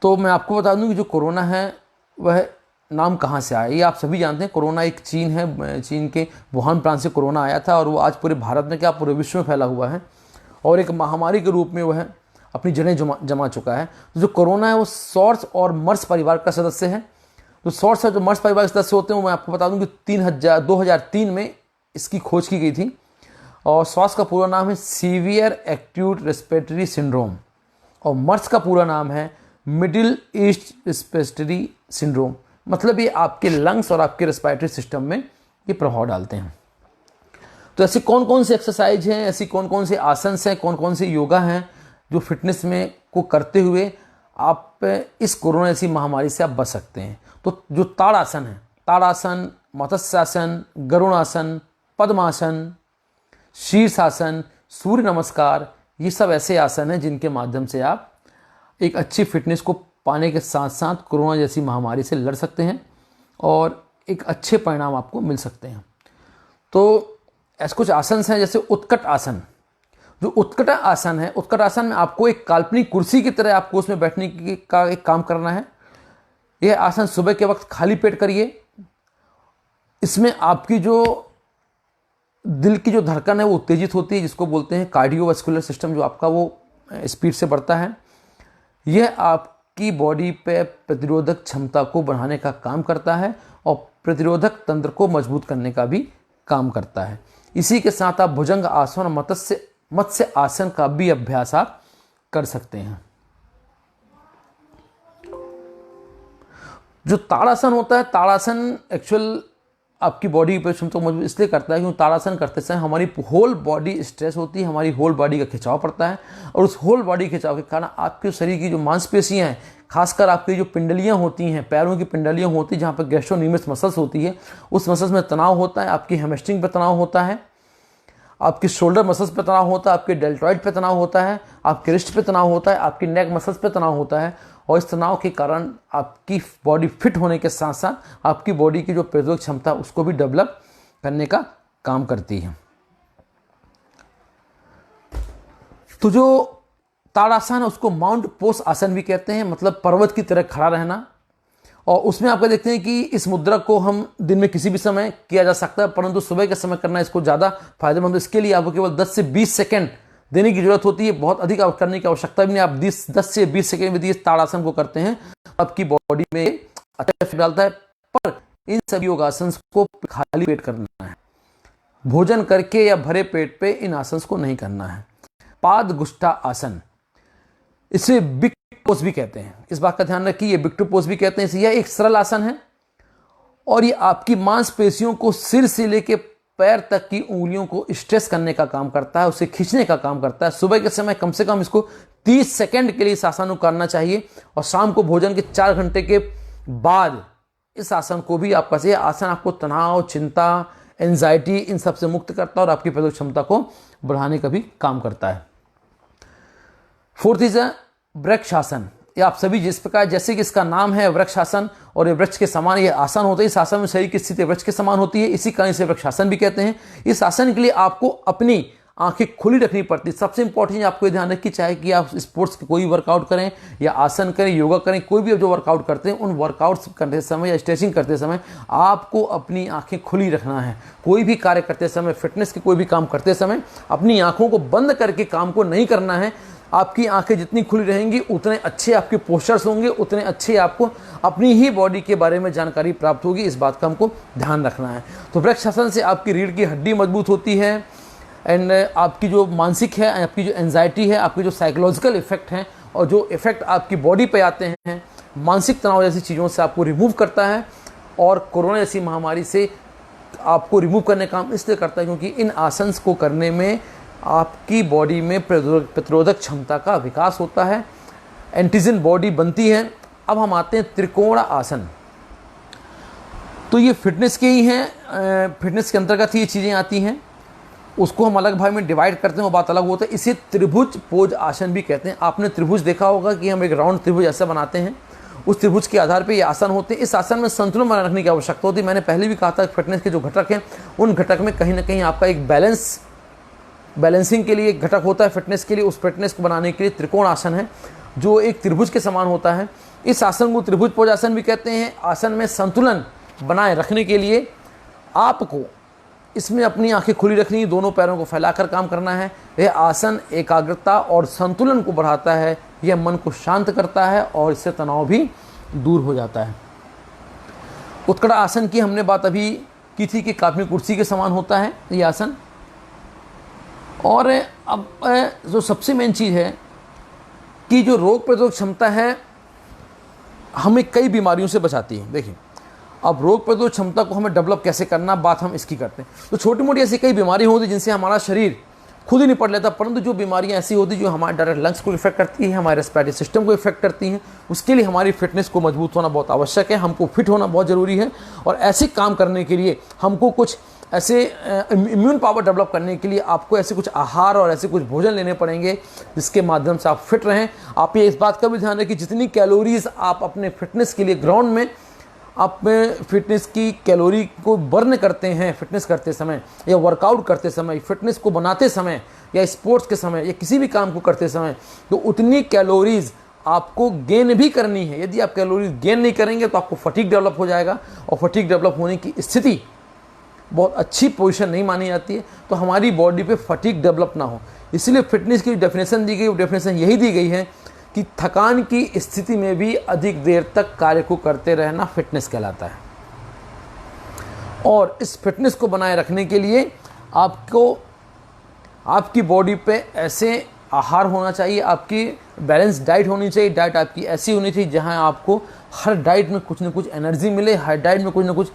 तो मैं आपको बता दूं कि जो कोरोना है वह नाम कहाँ से आया, ये आप सभी जानते हैं। कोरोना एक चीन के वुहान प्रांत से कोरोना आया था, और वो आज पूरे भारत में क्या पूरे विश्व में फैला हुआ है, और एक महामारी के रूप में वह अपनी जड़ें जमा चुका है। जो कोरोना है वो सॉर्स और मर्स परिवार का सदस्य है। जो सॉर्स और जो मर्स परिवार के सदस्य होते हैं, वो मैं आपको बता दूं कि 2003 में इसकी खोज की गई थी। और सॉर्स का पूरा नाम है सीवियर एक्यूट रेस्पिरेटरी सिंड्रोम, और मर्स का पूरा नाम है मिडिल ईस्ट रेस्पिरेटरी सिंड्रोम। मतलब ये आपके लंग्स और आपके रेस्पिरेटरी सिस्टम में ये प्रभाव डालते हैं। तो ऐसी कौन कौन सी एक्सरसाइज हैं, ऐसी कौन कौन से आसन हैं, कौन कौन से योगा हैं जो फिटनेस में को करते हुए आप इस कोरोना जैसी महामारी से आप बच सकते हैं। तो जो ताड़ासन है, ताड़ासन, मत्स्यासन, गरुणासन, पद्मासन, शीर्षासन, सूर्य नमस्कार, ये सब ऐसे आसन हैं जिनके माध्यम से आप एक अच्छी फिटनेस को पाने के साथ साथ कोरोना जैसी महामारी से लड़ सकते हैं और एक अच्छे परिणाम आपको मिल सकते हैं। तो ऐसे कुछ आसन हैं, जैसे उत्कट आसन। जो उत्कट आसन है, उत्कट आसन में आपको एक काल्पनिक कुर्सी की तरह आपको उसमें बैठने का एक काम करना है। यह आसन सुबह के वक्त खाली पेट करिए। इसमें आपकी जो दिल की जो धड़कन है वो उत्तेजित होती है, जिसको बोलते हैं कार्डियोवास्कुलर सिस्टम, जो आपका वो स्पीड से बढ़ता है। यह आपकी बॉडी पे प्रतिरोधक क्षमता को बढ़ाने का काम करता है और प्रतिरोधक तंत्र को मजबूत करने का भी काम करता है। इसी के साथ आप भुजंग आसन और मत्स्य आसन का भी अभ्यास आप कर सकते हैं। जो ताड़ासन होता है, ताड़ासन एक्चुअल आपकी बॉडी पे क्षमता मजबूत इसलिए करता है क्योंकि ताड़ासन करते समय हमारी होल बॉडी स्ट्रेस होती है, हमारी होल बॉडी का खिंचाव पड़ता है, और उस होल बॉडी खिंचाव के कारण आपके शरीर की जो मांसपेशियां हैं, खासकर आपकी जो पिंडलियां होती हैं, पैरों की पिंडलियां होती हैं, जहाँ पर गैस्ट्रोनीमियस मसल्स होती है, उस मसल्स में तनाव होता है। आपकी हैमस्ट्रिंग पे तनाव होता है, आपकी शोल्डर मसल्स पे तनाव होता है, आपके डेल्टॉइड पे तनाव होता है, आपके रिस्ट पे तनाव होता है, आपकी नेक मसल्स पे तनाव होता है। और इस तनाव के कारण आपकी बॉडी फिट होने के साथ साथ आपकी बॉडी की जो प्रतिरोधक क्षमता उसको भी डेवलप करने का काम करती है। तो जो ताड़ासन है उसको माउंट पोस आसन भी कहते हैं, मतलब पर्वत की तरह खड़ा रहना। और उसमें आपको देखते हैं कि इस मुद्रा को हम दिन में किसी भी समय किया जा सकता है, परंतु सुबह के समय करना इसको ज़्यादा फायदेमंद। इसके लिए आपको केवल 10 से 20 सेकंड देने की जरूरत होती है, बहुत अधिक करने की आवश्यकता भी नहीं। आप 10 से 20 सेकंड में इस ताड़ासन को करते हैं, आपकी बॉडी में अच्छा इफेक्ट डालता है। पर इन सभी योगासन को खाली पेट करना है, भोजन करके या भरे पेट पे इन आसन को नहीं करना है। पादगुष्ठा आसन, इसे बिग पोज भी कहते हैं, इस बात का ध्यान रखिए, ये बिग टू पोज भी कहते हैं। यह एक सरल आसन है और ये आपकी मांसपेशियों को सिर से लेके पैर तक की उंगलियों को स्ट्रेस करने का काम करता है, उसे खींचने का काम करता है। सुबह के समय कम से कम इसको 30 सेकंड के लिए इस आसन को करना चाहिए, और शाम को भोजन के 4 घंटे के बाद इस आसन को भी आप कर। आसन आपको तनाव, चिंता, एंजाइटी इन सब से मुक्त करता है और आपकी प्रतिरोधक क्षमता को बढ़ाने का भी काम करता है। Fourth is vrikshasana. ये आप सभी जिस प्रकार, जैसे कि इसका नाम है वृक्षासन और ये वृक्ष के समान ये आसन होता है, इस आसन में शरीर की स्थिति वृक्ष के समान होती है, इसी कारण इसे वृक्षासन भी कहते हैं। इस आसन के लिए आपको अपनी आंखें खुली रखनी पड़ती है। सबसे इंपॉर्टेंट आपको ये ध्यान रखनी चाहिए कि आप स्पोर्ट्स के कोई वर्कआउट करें या आसन करें, योगा करें, कोई भी आप जो वर्कआउट करते हैं, उन वर्कआउट्स करते समय या स्ट्रेचिंग करते समय आपको अपनी आंखें खुली रखना है। कोई भी कार्य करते समय, फिटनेस के कोई भी काम करते समय अपनी आंखों को बंद करके काम को नहीं करना है। आपकी आंखें जितनी खुली रहेंगी उतने अच्छे आपके पोस्चर्स होंगे, उतने अच्छे आपको अपनी ही बॉडी के बारे में जानकारी प्राप्त होगी। इस बात का हमको ध्यान रखना है। तो वृक्षासन से आपकी रीढ़ की हड्डी मजबूत होती है, एंड आपकी जो मानसिक है, आपकी जो एंजाइटी है, आपकी जो साइकोलॉजिकल इफेक्ट हैं और जो इफेक्ट आपकी बॉडी पे आते हैं, मानसिक तनाव जैसी चीज़ों से आपको रिमूव करता है। और कोरोना जैसी महामारी से आपको रिमूव करने का काम इसलिए करता है क्योंकि इन आसन को करने में आपकी बॉडी में प्रतिरोधक क्षमता का विकास होता है, एंटीजन बॉडी बनती है। अब हम आते हैं त्रिकोण आसन। तो ये फिटनेस के ही हैं, फिटनेस के अंतर्गत ही ये चीज़ें आती हैं। उसको हम अलग भाग में डिवाइड करते हैं, वो बात अलग होता है। इसे त्रिभुज पोज आसन भी कहते हैं। आपने त्रिभुज देखा होगा कि हम एक राउंड त्रिभुज ऐसा बनाते हैं, उस त्रिभुज के आधार पे ये आसन होते हैं। इस आसन में संतुलन बनाए रखने की आवश्यकता होती है। मैंने पहले भी कहा था फिटनेस के जो घटक हैं, उन घटक में कहीं ना कहीं आपका एक बैलेंसिंग के लिए एक घटक होता है फिटनेस के लिए। उस फिटनेस को बनाने के लिए त्रिकोण आसन है जो एक त्रिभुज के समान होता है। इस आसन को त्रिभुज पोज आसन भी कहते हैं। आसन में संतुलन बनाए रखने के लिए आपको इसमें अपनी आंखें खुली रखनी, दोनों पैरों को फैलाकर काम करना है। यह आसन एकाग्रता और संतुलन को बढ़ाता है, यह मन को शांत करता है और इससे तनाव भी दूर हो जाता है। उत्कड़ा आसन की हमने बात अभी की थी कि काल्पनिक कुर्सी के समान होता है ये आसन। और अब जो सबसे मेन चीज़ है कि जो रोग प्रतिरोधक क्षमता है हमें कई बीमारियों से बचाती है। देखिए, अब रोग प्रतिरोधक क्षमता को हमें डेवलप कैसे करना, बात हम इसकी करते हैं। तो छोटी मोटी ऐसी कई बीमारियां होती जिनसे हमारा शरीर खुद ही निपट लेता, परंतु जो बीमारियां ऐसी होती जो हमारे डायरेक्ट लंग्स को इफेक्ट करती है, हमारे रेस्पिरेटरी सिस्टम को इफेक्ट करती हैं, उसके लिए हमारी फिटनेस को मजबूत होना बहुत आवश्यक है। हमको फिट होना बहुत ज़रूरी है और ऐसे काम करने के लिए हमको कुछ ऐसे इम्यून पावर डेवलप करने के लिए आपको ऐसे कुछ आहार और ऐसे कुछ भोजन लेने पड़ेंगे जिसके माध्यम से आप फिट रहें। आप ये इस बात का भी ध्यान रखें कि जितनी कैलोरीज आप अपने फिटनेस के लिए ग्राउंड में आप फिटनेस की कैलोरी को बर्न करते हैं फिटनेस करते समय या वर्कआउट करते समय, फिटनेस को बनाते समय या स्पोर्ट्स के समय या किसी भी काम को करते समय, तो उतनी कैलोरीज आपको गेन भी करनी है। यदि आप कैलोरीज गेन नहीं करेंगे तो आपको फटीग डेवलप हो जाएगा और फटीग डेवलप होने की स्थिति बहुत अच्छी पोजीशन नहीं मानी जाती है, तो हमारी बॉडी पे फटीग डेवलप ना हो। इसीलिए फिटनेस की डेफिनेशन दी गई, वो डेफिनेशन यही दी गई है कि थकान की स्थिति में भी अधिक देर तक कार्य को करते रहना फिटनेस कहलाता है। और इस फिटनेस को बनाए रखने के लिए आपको आपकी बॉडी पे ऐसे आहार होना चाहिए, आपकी बैलेंस डाइट होनी चाहिए। डाइट आपकी ऐसी होनी चाहिए जहां आपको हर डाइट में कुछ ना कुछ एनर्जी मिले, हर डाइट में कुछ ना कुछ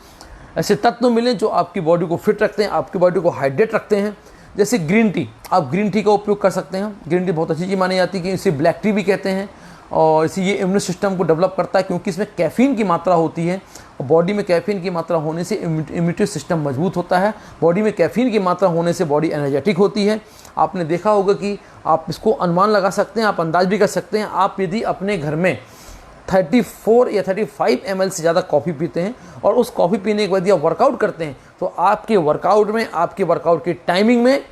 ऐसे तत्व मिले जो आपकी बॉडी को फिट रखते हैं, आपकी बॉडी को हाइड्रेट रखते हैं। जैसे ग्रीन टी, आप ग्रीन टी का उपयोग कर सकते हैं। ग्रीन टी बहुत अच्छी चीज़ मानी जाती है कि इसे ब्लैक टी भी कहते हैं, और इसी ये इम्यून सिस्टम को डेवलप करता है क्योंकि इसमें कैफीन की मात्रा होती है, और बॉडी में कैफीन की मात्रा होने से इम्यूनिटी सिस्टम मजबूत होता है। बॉडी में कैफीन की मात्रा होने से बॉडी एनर्जेटिक होती है। आपने देखा होगा कि आप इसको अनुमान लगा सकते हैं, आप अंदाज भी कर सकते हैं। आप यदि अपने घर में 34 या 35 ml से ज़्यादा कॉफ़ी पीते हैं और उस कॉफ़ी पीने के बाद आप वर्कआउट करते हैं, तो आपके वर्कआउट की टाइमिंग में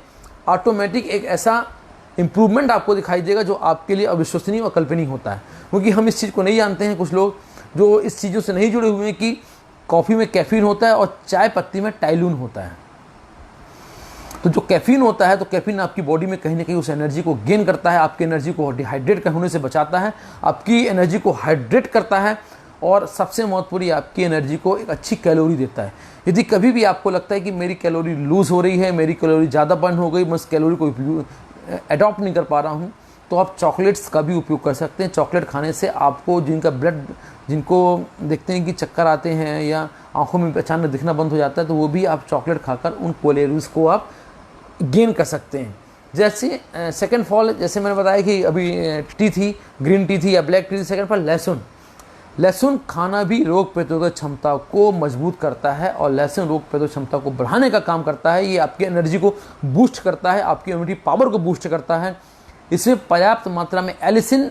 ऑटोमेटिक एक ऐसा इम्प्रूवमेंट आपको दिखाई देगा जो आपके लिए अविश्वसनीय और कल्पनीय होता है। क्योंकि हम इस चीज़ को नहीं जानते हैं, कुछ लोग जो इस चीज़ों से नहीं जुड़े हुए हैं कि कॉफ़ी में कैफीन होता है और चाय पत्ती में टाइलून होता है। तो जो कैफीन होता है, तो कैफीन आपकी बॉडी में कहीं ना कहीं उस एनर्जी को गेन करता है, आपकी एनर्जी को डिहाइड्रेट होने से बचाता है, आपकी एनर्जी को हाइड्रेट करता है, और सबसे महत्वपूर्ण आपकी एनर्जी को एक अच्छी कैलोरी देता है। यदि कभी भी आपको लगता है कि मेरी कैलोरी लूज़ हो रही है, मेरी कैलोरी ज़्यादा बर्न हो गई, मैं उस कैलोरी को अडॉप्ट नहीं कर पा रहा हूँ, तो आप चॉकलेट्स का भी उपयोग कर सकते हैं। चॉकलेट खाने से आपको जिनको देखते हैं कि चक्कर आते हैं या आंखों में अचानक दिखना बंद हो जाता है, तो वो भी आप चॉकलेट खाकर उन कैलोरीज को आप गेन कर सकते हैं। जैसे सेकंड फॉल, जैसे मैंने बताया कि अभी टी थी, ग्रीन टी थी या ब्लैक टी थी। सेकंड फॉल लहसुन खाना भी रोग प्रतिरोधक क्षमता को मजबूत करता है, और लहसुन रोग प्रतिरोधक क्षमता को बढ़ाने का काम करता है। ये आपकी एनर्जी को बूस्ट करता है, आपकी इम्यूनिटी पावर को बूस्ट करता है। इसमें पर्याप्त मात्रा में allicin,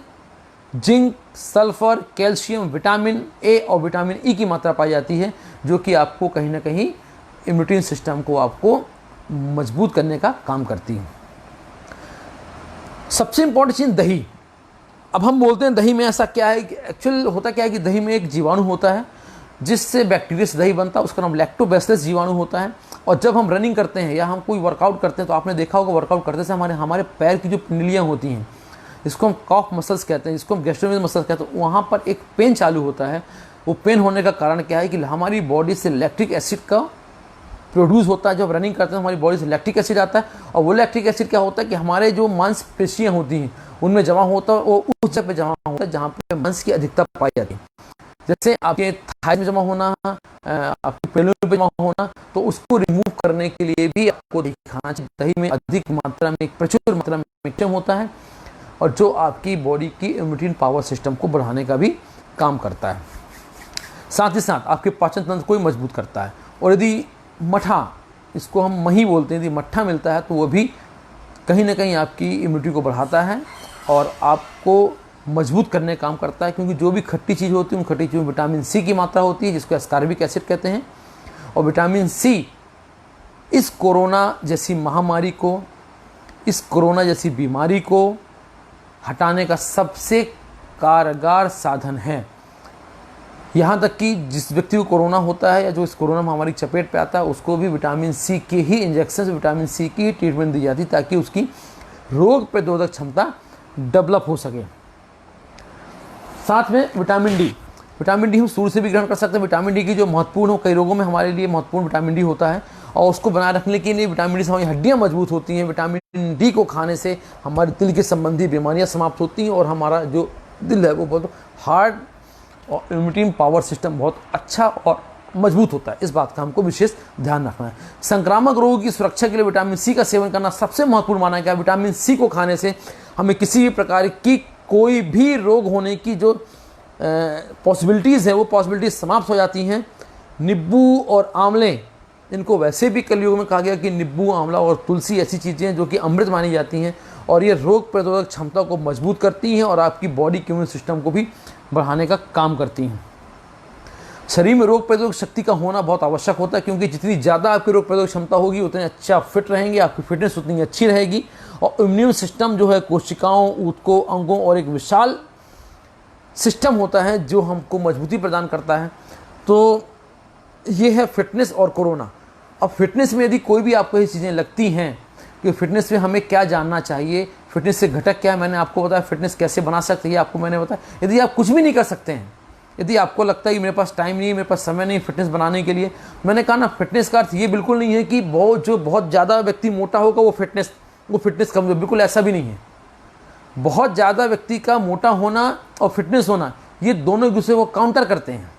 zinc, sulphur, calcium, vitamin A और विटामिन ई की मात्रा पाई जाती है, जो कि आपको कहीं ना कहीं इम्यूनिटी सिस्टम को आपको मजबूत करने का काम करती है। सबसे इंपॉर्टेंट चीज़ दही। अब हम बोलते हैं दही में ऐसा क्या है कि एक्चुअल होता क्या है कि दही में एक जीवाणु होता है जिससे बैक्टीरिया से दही बनता है, उसका नाम लैक्टोबैसिलस जीवाणु होता है। और जब हम रनिंग करते हैं या हम कोई वर्कआउट करते हैं, तो आपने देखा होगा वर्कआउट करते से हमारे पैर की जो पिंडलियाँ होती हैं, जिसको हम कॉफ मसल्स कहते हैं, जिसको हम गैस्ट्रोनोमिक मसल्स कहते हैं, वहाँ पर एक पेन चालू होता है। वो पेन होने का कारण क्या है कि हमारी बॉडी से लैक्टिक एसिड का प्रोड्यूस होता है। जब रनिंग करते हैं हमारी बॉडी से लैक्टिक एसिड आता है, और वो लैक्टिक एसिड क्या होता है कि हमारे जो मांसपेशियाँ होती हैं उनमें जमा होता है, वो उस जगह पे जमा होता है जहाँ पे मांस की अधिकता पाई जाती है। जैसे आपके थाई में जमा होना, आपके पेलू में जमा होना, तो उसको रिमूव करने के लिए भी आपको दही खाना चाहिए। दही में अधिक मात्रा में, प्रचुर मात्रा में कैल्शियम होता है, और जो आपकी बॉडी की इम्यूनिटी पावर सिस्टम को बढ़ाने का भी काम करता है। साथ ही साथ आपके पाचन तंत्र को भी मजबूत करता है। और यदि मठा, इसको हम मही बोलते हैं, यदि मट्ठा मिलता है तो वो भी कहीं ना कहीं आपकी इम्यूनिटी को बढ़ाता है और आपको मजबूत करने का काम करता है। क्योंकि जो भी खट्टी चीज़ होती है, उन खट्टी चीज़ों में विटामिन सी की मात्रा होती है, जिसको एस्कॉर्बिक एसिड कहते हैं। और विटामिन सी इस कोरोना जैसी महामारी को, इस कोरोना जैसी बीमारी को हटाने का सबसे कारगर साधन है। यहाँ तक कि जिस व्यक्ति को कोरोना होता है या जो इस कोरोना महामारी की चपेट पे आता है, उसको भी विटामिन सी के ही इंजेक्शन से विटामिन सी की ट्रीटमेंट दी जाती है, ताकि उसकी रोग प्रतिरोधक क्षमता डेवलप हो सके। साथ में विटामिन डी हम सूर्य से भी ग्रहण कर सकते हैं। विटामिन डी की जो महत्वपूर्ण हो, कई रोगों में हमारे लिए महत्वपूर्ण विटामिन डी होता है, और उसको बनाए रखने के लिए विटामिन डी से हमारी हड्डियाँ मजबूत होती हैं। विटामिन डी को खाने से हमारे दिल के संबंधी बीमारियाँ समाप्त होती हैं, और हमारा जो दिल है वो बहुत हार्ट और इम्यूनिटी पावर सिस्टम बहुत अच्छा और मजबूत होता है। इस बात का हमको विशेष ध्यान रखना है। संक्रामक रोगों की सुरक्षा के लिए विटामिन सी का सेवन करना सबसे महत्वपूर्ण माना गया है। विटामिन सी को खाने से हमें किसी भी प्रकार की कोई भी रोग होने की जो पॉसिबिलिटीज़ है, वो पॉसिबिलिटीज समाप्त हो जाती हैं। नींबू और आंवले, इनको वैसे भी कलयुग में कहा गया कि नींबू, आंवला और तुलसी ऐसी चीज़ें हैं जो कि अमृत मानी जाती हैं, और ये रोग प्रतिरोधक क्षमता को मजबूत करती हैं और आपकी बॉडी के इम्यून सिस्टम को भी बढ़ाने का काम करती हैं। शरीर में रोग प्रतिरोधक शक्ति का होना बहुत आवश्यक होता है, क्योंकि जितनी ज़्यादा आपकी रोग प्रतिरोधक क्षमता होगी उतने अच्छा फिट रहेंगे, आपकी फिटनेस उतनी अच्छी रहेगी, और इम्यून सिस्टम जो है कोशिकाओं, ऊतकों, अंगों और एक विशाल सिस्टम होता है जो हमको मजबूती प्रदान करता है। तो ये है फिटनेस और कोरोना। अब फिटनेस में यदि कोई भी आपको ये चीज़ें लगती हैं कि फिटनेस में हमें क्या जानना चाहिए, फिटनेस से घटक क्या है, मैंने आपको बताया फिटनेस कैसे बना सकते हैं आपको मैंने बताया। यदि आप कुछ भी नहीं कर सकते हैं, यदि आपको लगता है कि मेरे पास टाइम नहीं है, मेरे पास समय नहीं फिटनेस बनाने के लिए, मैंने कहा ना फिटनेस का अर्थ ये बिल्कुल नहीं है कि बहुत ज़्यादा व्यक्ति मोटा होगा वो फिटनेस कमजोर, बिल्कुल ऐसा भी नहीं है। बहुत ज़्यादा व्यक्ति का मोटा होना और फिटनेस होना ये दोनों एक दूसरे को काउंटर करते हैं।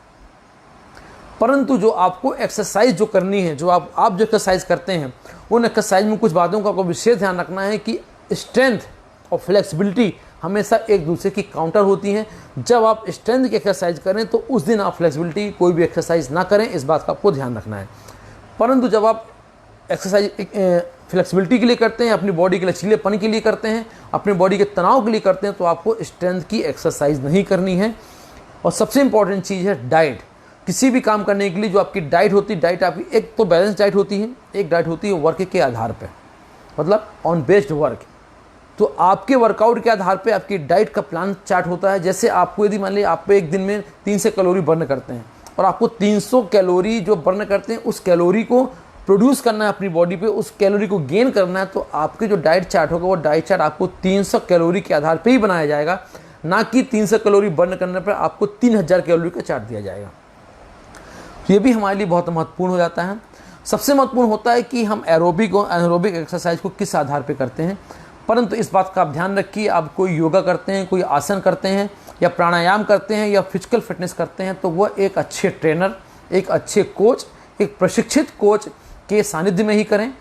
परंतु जो आपको एक्सरसाइज जो करनी है, जो आप जो एक्सरसाइज करते हैं, उन एक्सरसाइज में कुछ बातों का आपको विशेष ध्यान रखना है कि स्ट्रेंथ और फ्लेक्सिबिलिटी हमेशा एक दूसरे की काउंटर होती हैं। जब आप स्ट्रेंथ की एक्सरसाइज करें तो उस दिन आप फ्लेक्सिबिलिटी कोई भी एक्सरसाइज ना करें, इस बात का आपको ध्यान रखना है। परंतु जब आप एक्सरसाइज फ्लेक्सिबिलिटी के लिए करते हैं, अपनी बॉडी के लचीलेपन के लिए करते हैं, अपनी बॉडी के तनाव के लिए करते हैं, तो आपको स्ट्रेंथ की एक्सरसाइज नहीं करनी है। और सबसे इंपॉर्टेंट चीज़ है डाइट। किसी भी काम करने के लिए जो आपकी डाइट होती है, डाइट आपकी एक तो बैलेंस डाइट होती है, एक डाइट होती है वर्क के आधार पर, मतलब ऑन बेस्ड वर्क। तो आपके वर्कआउट के आधार पे आपकी डाइट का प्लान चार्ट होता है। जैसे आपको यदि मान लीजिए आप एक दिन में 300 कैलोरी बर्न करते हैं और आपको 300 कैलोरी जो बर्न करते हैं उस कैलोरी को प्रोड्यूस करना है अपनी बॉडी पे, उस कैलोरी को गेन करना है, तो आपके जो डाइट चार्ट होगा वो डाइट चार्ट आपको 300 कैलोरी के आधार पे ही बनाया जाएगा, ना कि 300 कैलोरी बर्न करने पर आपको 3000 कैलोरी का चार्ट दिया जाएगा। तो ये भी हमारे लिए बहुत महत्वपूर्ण हो जाता है। सबसे महत्वपूर्ण होता है कि हम एरोबिक एक्सरसाइज को किस आधार पर करते हैं। परंतु इस बात का आप ध्यान रखिए, आप कोई योगा करते हैं, कोई आसन करते हैं या प्राणायाम करते हैं या फिजिकल फिटनेस करते हैं, तो वह एक अच्छे ट्रेनर, एक अच्छे कोच, एक प्रशिक्षित कोच के सानिध्य में ही करें।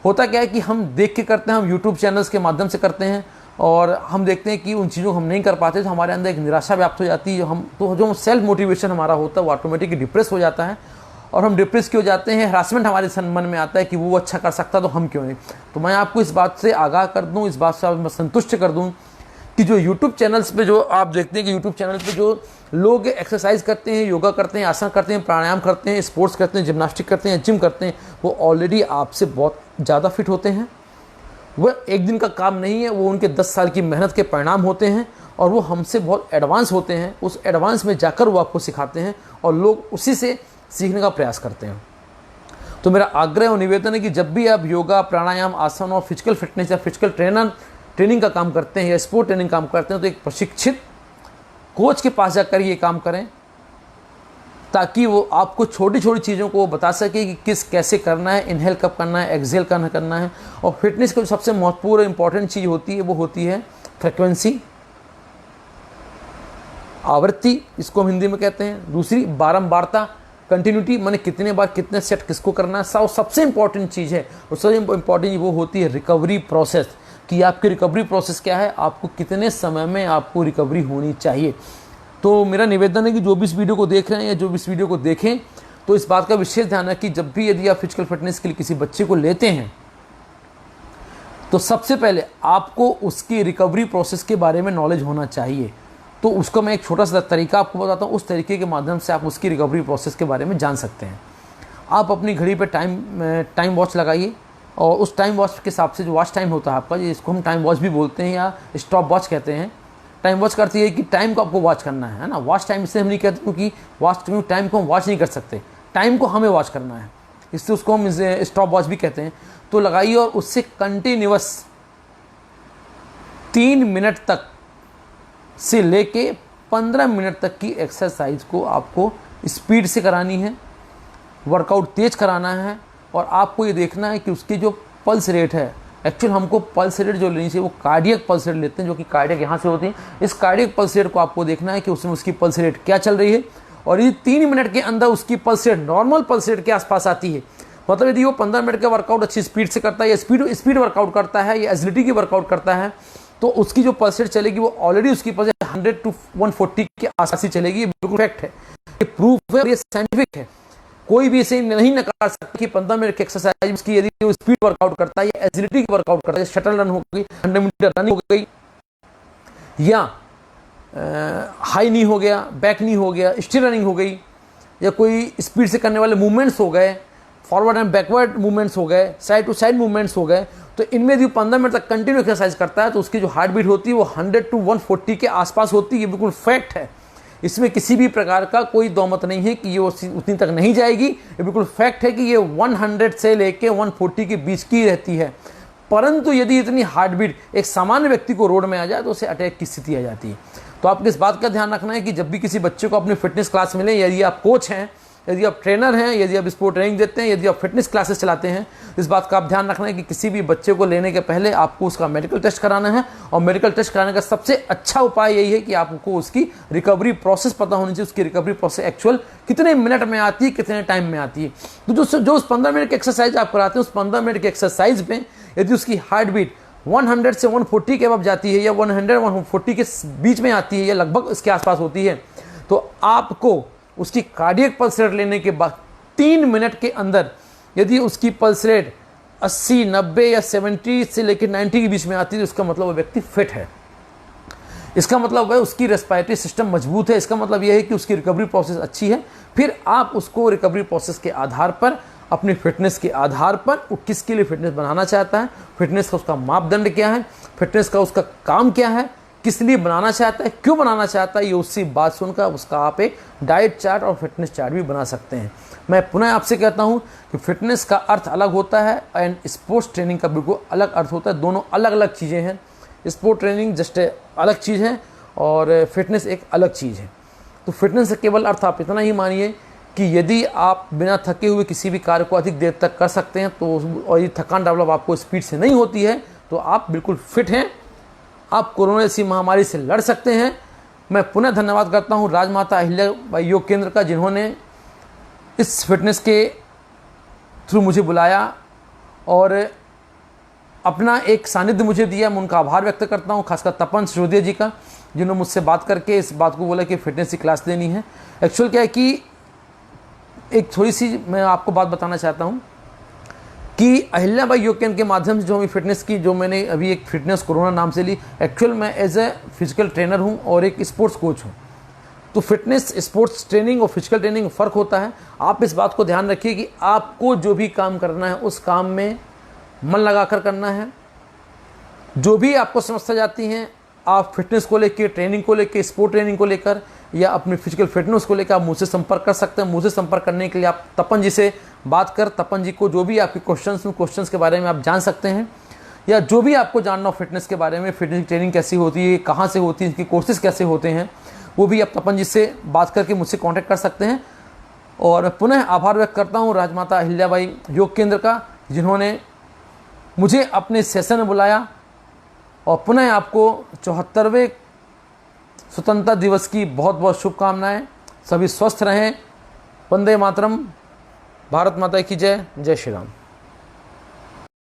होता क्या है कि हम देख के करते हैं, हम यूट्यूब चैनल्स के माध्यम से करते हैं और हम देखते हैं कि उन चीज़ों को हम नहीं कर पाते, तो हमारे अंदर एक निराशा व्याप्त हो जाती है। जो सेल्फ मोटिवेशन हमारा होता है वो ऑटोमेटिकली डिप्रेस हो जाता है और हम डिप्रेस क्यों जाते हैं, हरासमेंट हमारे मन में आता है कि वो अच्छा कर सकता तो हम क्यों नहीं। तो मैं आपको इस बात से आगाह कर दूं, इस बात से मैं संतुष्ट कर दूं कि जो यूट्यूब चैनल्स पे जो आप देखते हैं कि यूट्यूब चैनल पे जो लोग एक्सरसाइज करते हैं, योगा करते हैं, आसन करते हैं, प्राणायाम करते हैं, स्पोर्ट्स करते हैं, जिम्नास्टिक करते हैं, जिम करते हैं, वो ऑलरेडी आपसे बहुत ज़्यादा फिट होते हैं। वह एक दिन का काम नहीं है, वो उनके 10 साल की मेहनत के परिणाम होते हैं और वो हमसे बहुत एडवांस होते हैं। उस एडवांस में जाकर वो आपको सिखाते हैं और लोग उसी से सीखने का प्रयास करते हैं। तो मेरा आग्रह और निवेदन है कि जब भी आप योगा, प्राणायाम, आसन और फिजिकल फिटनेस या फिजिकल ट्रेनिंग का काम करते हैं या स्पोर्ट ट्रेनिंग काम करते हैं, तो एक प्रशिक्षित कोच के पास जाकर ये काम करें, ताकि वो आपको छोटी छोटी चीज़ों को बता सके कि कैसे करना है, इनहेल कब करना है, एक्सहेल कब करना है। और फिटनेस की जो सबसे महत्वपूर्ण इंपॉर्टेंट चीज़ होती है वो होती है फ्रिक्वेंसी, आवृत्ति, इसको हम हिंदी में कहते हैं। दूसरी बारंबारता, कंटिन्यूटी, माने कितने बार कितने सेट किसको करना है। सबसे इंपॉर्टेंट चीज़ है और सबसे इंपॉर्टेंट वो होती है रिकवरी प्रोसेस, कि आपकी रिकवरी प्रोसेस क्या है, आपको कितने समय में आपको रिकवरी होनी चाहिए। तो मेरा निवेदन है कि जो भी इस वीडियो को देख रहे हैं या जो भी इस वीडियो को देखें, तो इस बात का विशेष ध्यान है कि जब भी यदि आप फिजिकल फिटनेस के लिए किसी बच्चे को लेते हैं, तो सबसे पहले आपको उसकी रिकवरी प्रोसेस के बारे में नॉलेज होना चाहिए। तो उसका मैं एक छोटा सा तरीका आपको बताता हूँ, उस तरीके के माध्यम से आप उसकी रिकवरी प्रोसेस के बारे में जान सकते हैं। आप अपनी घड़ी पे टाइम वॉच लगाइए और उस टाइम वॉच के हिसाब से जो वॉच टाइम होता है आपका, जिसको हम टाइम वॉच भी बोलते हैं या स्टॉप वॉच कहते हैं। टाइम वॉच करती है कि टाइम को आपको वॉच करना है ना। वॉच टाइम इससे हम नहीं कहते क्योंकि टाइम को हम वॉच नहीं कर सकते, टाइम को हमें वॉच करना है, इससे उसको हम स्टॉप वॉच भी कहते हैं। तो लगाइए और उससे कंटिन्यूअस 3 मिनट तक से लेके 15 मिनट तक की एक्सरसाइज को आपको स्पीड से करानी है, वर्कआउट तेज कराना है। और आपको ये देखना है कि उसकी जो पल्स रेट है, एक्चुअल हमको पल्स रेट जो लेनी चाहिए वो कार्डियक पल्स रेट लेते हैं, जो कि कार्डियक यहाँ से होती है। इस कार्डियक पल्स रेट को आपको देखना है कि उसमें उसकी पल्स रेट क्या चल रही है, और ये 3 मिनट के अंदर उसकी pulse rate normal pulse rate के आसपास आती है। मतलब यदि वो 15 मिनट का वर्कआउट अच्छी स्पीड से करता है या स्पीड वर्कआउट करता है या एजिलिटी की वर्कआउट करता है, तो उसकी जो पल्स रेट चलेगी वो ऑलरेडी उसकी पल्स रेट 100 to 140 के आसपास ही चलेगी। बिल्कुल फैक्ट है, ये प्रूफ है, ये साइंटिफिक है। कोई भी इसे नहीं नकार सकता कि 15 मिनट की एक्सरसाइज की यदि वो स्पीड वर्कआउट करता है या एजिलिटी की वर्कआउट करता है, शटल रन हो गई, 100 मीटर रनिंग हो गई, या हाई नी हो गया, बैक नी हो गया, स्टिल रनिंग हो गई, या कोई स्पीड से करने वाले मूवमेंट्स हो गए, फॉरवर्ड एंड बैकवर्ड मूवमेंट्स हो गए, साइड टू साइड मूवमेंट्स हो गए, तो इनमें यदि 15 मिनट तक कंटिन्यू एक्सरसाइज करता है तो उसकी जो हार्ट बीट होती है वो 100 to 140 के आसपास होती है। ये बिल्कुल फैक्ट है। इसमें किसी भी प्रकार का कोई दौमत नहीं है कि ये उतनी तक नहीं जाएगी। ये बिल्कुल फैक्ट है कि ये 100 से लेके 140 के बीच की रहती है। परंतु यदि इतनी हार्ट बीट एक सामान्य व्यक्ति को रोड में आ जाए तो उसे अटैक की स्थिति आ जाती है। तो आपको इस बात का ध्यान रखना है कि जब भी किसी बच्चे को अपनी फिटनेस क्लास मिले, यदि आप कोच हैं, यदि आप ट्रेनर हैं, यदि आप स्पोर्ट ट्रेनिंग देते हैं, यदि आप फिटनेस क्लासेस चलाते हैं, इस बात का आप ध्यान रखना है कि किसी भी बच्चे को लेने के पहले आपको उसका मेडिकल टेस्ट कराना है। और मेडिकल टेस्ट कराने का सबसे अच्छा उपाय यही है कि आपको उसकी रिकवरी प्रोसेस पता होनी चाहिए। उसकी रिकवरी प्रोसेस एक्चुअल कितने मिनट में आती है, कितने टाइम में आती है। तो जो उस 15 मिनट की एक्सरसाइज आप कराते हैं, उस 15 मिनट की एक्सरसाइज में यदि उसकी हार्ट बीट 100 से 140 के अब जाती है, या 100 140 के बीच में आती है, या लगभग इसके आसपास होती है, तो आपको उसकी कार्डियक पल्स रेट लेने के बाद 3 मिनट के अंदर यदि उसकी पल्स रेट 80, 90 या 70 से लेकर 90 के बीच में आती है, तो इसका मतलब वो व्यक्ति फिट है। इसका मतलब है उसकी रेस्पिरेटरी सिस्टम मजबूत है। इसका मतलब यह है कि उसकी रिकवरी प्रोसेस अच्छी है। फिर आप उसको रिकवरी प्रोसेस के आधार पर, अपनी फिटनेस के आधार पर, वो किसके लिए फिटनेस बनाना चाहता है, फिटनेस का उसका मापदंड क्या है, फिटनेस का उसका काम क्या है, किस लिए बनाना चाहता है, क्यों बनाना चाहता है, ये उसकी बात सुनकर उसका आप एक डाइट चार्ट और फिटनेस चार्ट भी बना सकते हैं। मैं पुनः आपसे कहता हूं कि फिटनेस का अर्थ अलग होता है एंड स्पोर्ट्स ट्रेनिंग का बिल्कुल अलग अर्थ होता है। दोनों अलग अलग चीज़ें हैं। स्पोर्ट ट्रेनिंग जस्ट अलग चीज़ है और फिटनेस एक अलग चीज़ है। तो फिटनेस से केवल अर्थ आप इतना ही मानिए कि यदि आप बिना थके हुए किसी भी कार्य को अधिक देर तक कर सकते हैं, तो और ये थकान डेवलप आपको स्पीड से नहीं होती है, तो आप बिल्कुल फिट हैं। आप कोरोना जैसी महामारी से लड़ सकते हैं। मैं पुनः धन्यवाद करता हूं राजमाता अहिल्याबाई योग केंद्र का, जिन्होंने इस फिटनेस के थ्रू मुझे बुलाया और अपना एक सानिध्य मुझे दिया। मैं उनका आभार व्यक्त करता हूं, खासकर तपन सिसोदिया जी का, जिन्होंने मुझसे बात करके इस बात को बोला कि फिटनेस की क्लास देनी है। एक्चुअल क्या है कि एक थोड़ी सी मैं आपको बात बताना चाहता हूं कि अहिल्याबाई योग केंद्र के माध्यम से जो हमें फिटनेस की, जो मैंने अभी एक फिटनेस कोरोना नाम से ली, एक्चुअल मैं एज ए फिजिकल ट्रेनर हूं और एक स्पोर्ट्स कोच हूं। तो फिटनेस, स्पोर्ट्स ट्रेनिंग और फिजिकल ट्रेनिंग में फ़र्क होता है। आप इस बात को ध्यान रखिए कि आपको जो भी काम करना है उस काम में मन लगाकर करना है। जो भी आपको समस्या जाती हैं, आप फिटनेस को लेकर, ट्रेनिंग को लेकर, स्पोर्ट ट्रेनिंग को लेकर या अपनी फिजिकल फिटनेस को लेकर आप मुझसे संपर्क कर सकते हैं। मुझसे संपर्क करने के लिए आप तपन जी से बात कर, तपन जी को जो भी आपके क्वेश्चंस के बारे में आप जान सकते हैं, या जो भी आपको जानना हो फिटनेस के बारे में, फिटनेस ट्रेनिंग कैसी होती है, कहाँ से होती है, इनकी कोर्सेज कैसे होते हैं, वो भी आप तपन जी से बात करके मुझसे कांटेक्ट कर सकते हैं। और मैं पुनः आभार व्यक्त करता हूँ राजमाता अहिल्याबाई योग केंद्र का, जिन्होंने मुझे अपने सेशन में बुलाया। और पुनः आपको 74वें स्वतंत्रता दिवस की बहुत बहुत शुभकामनाएं। सभी स्वस्थ रहें। वंदे मातरम। भारत माता की जय। जय श्री राम।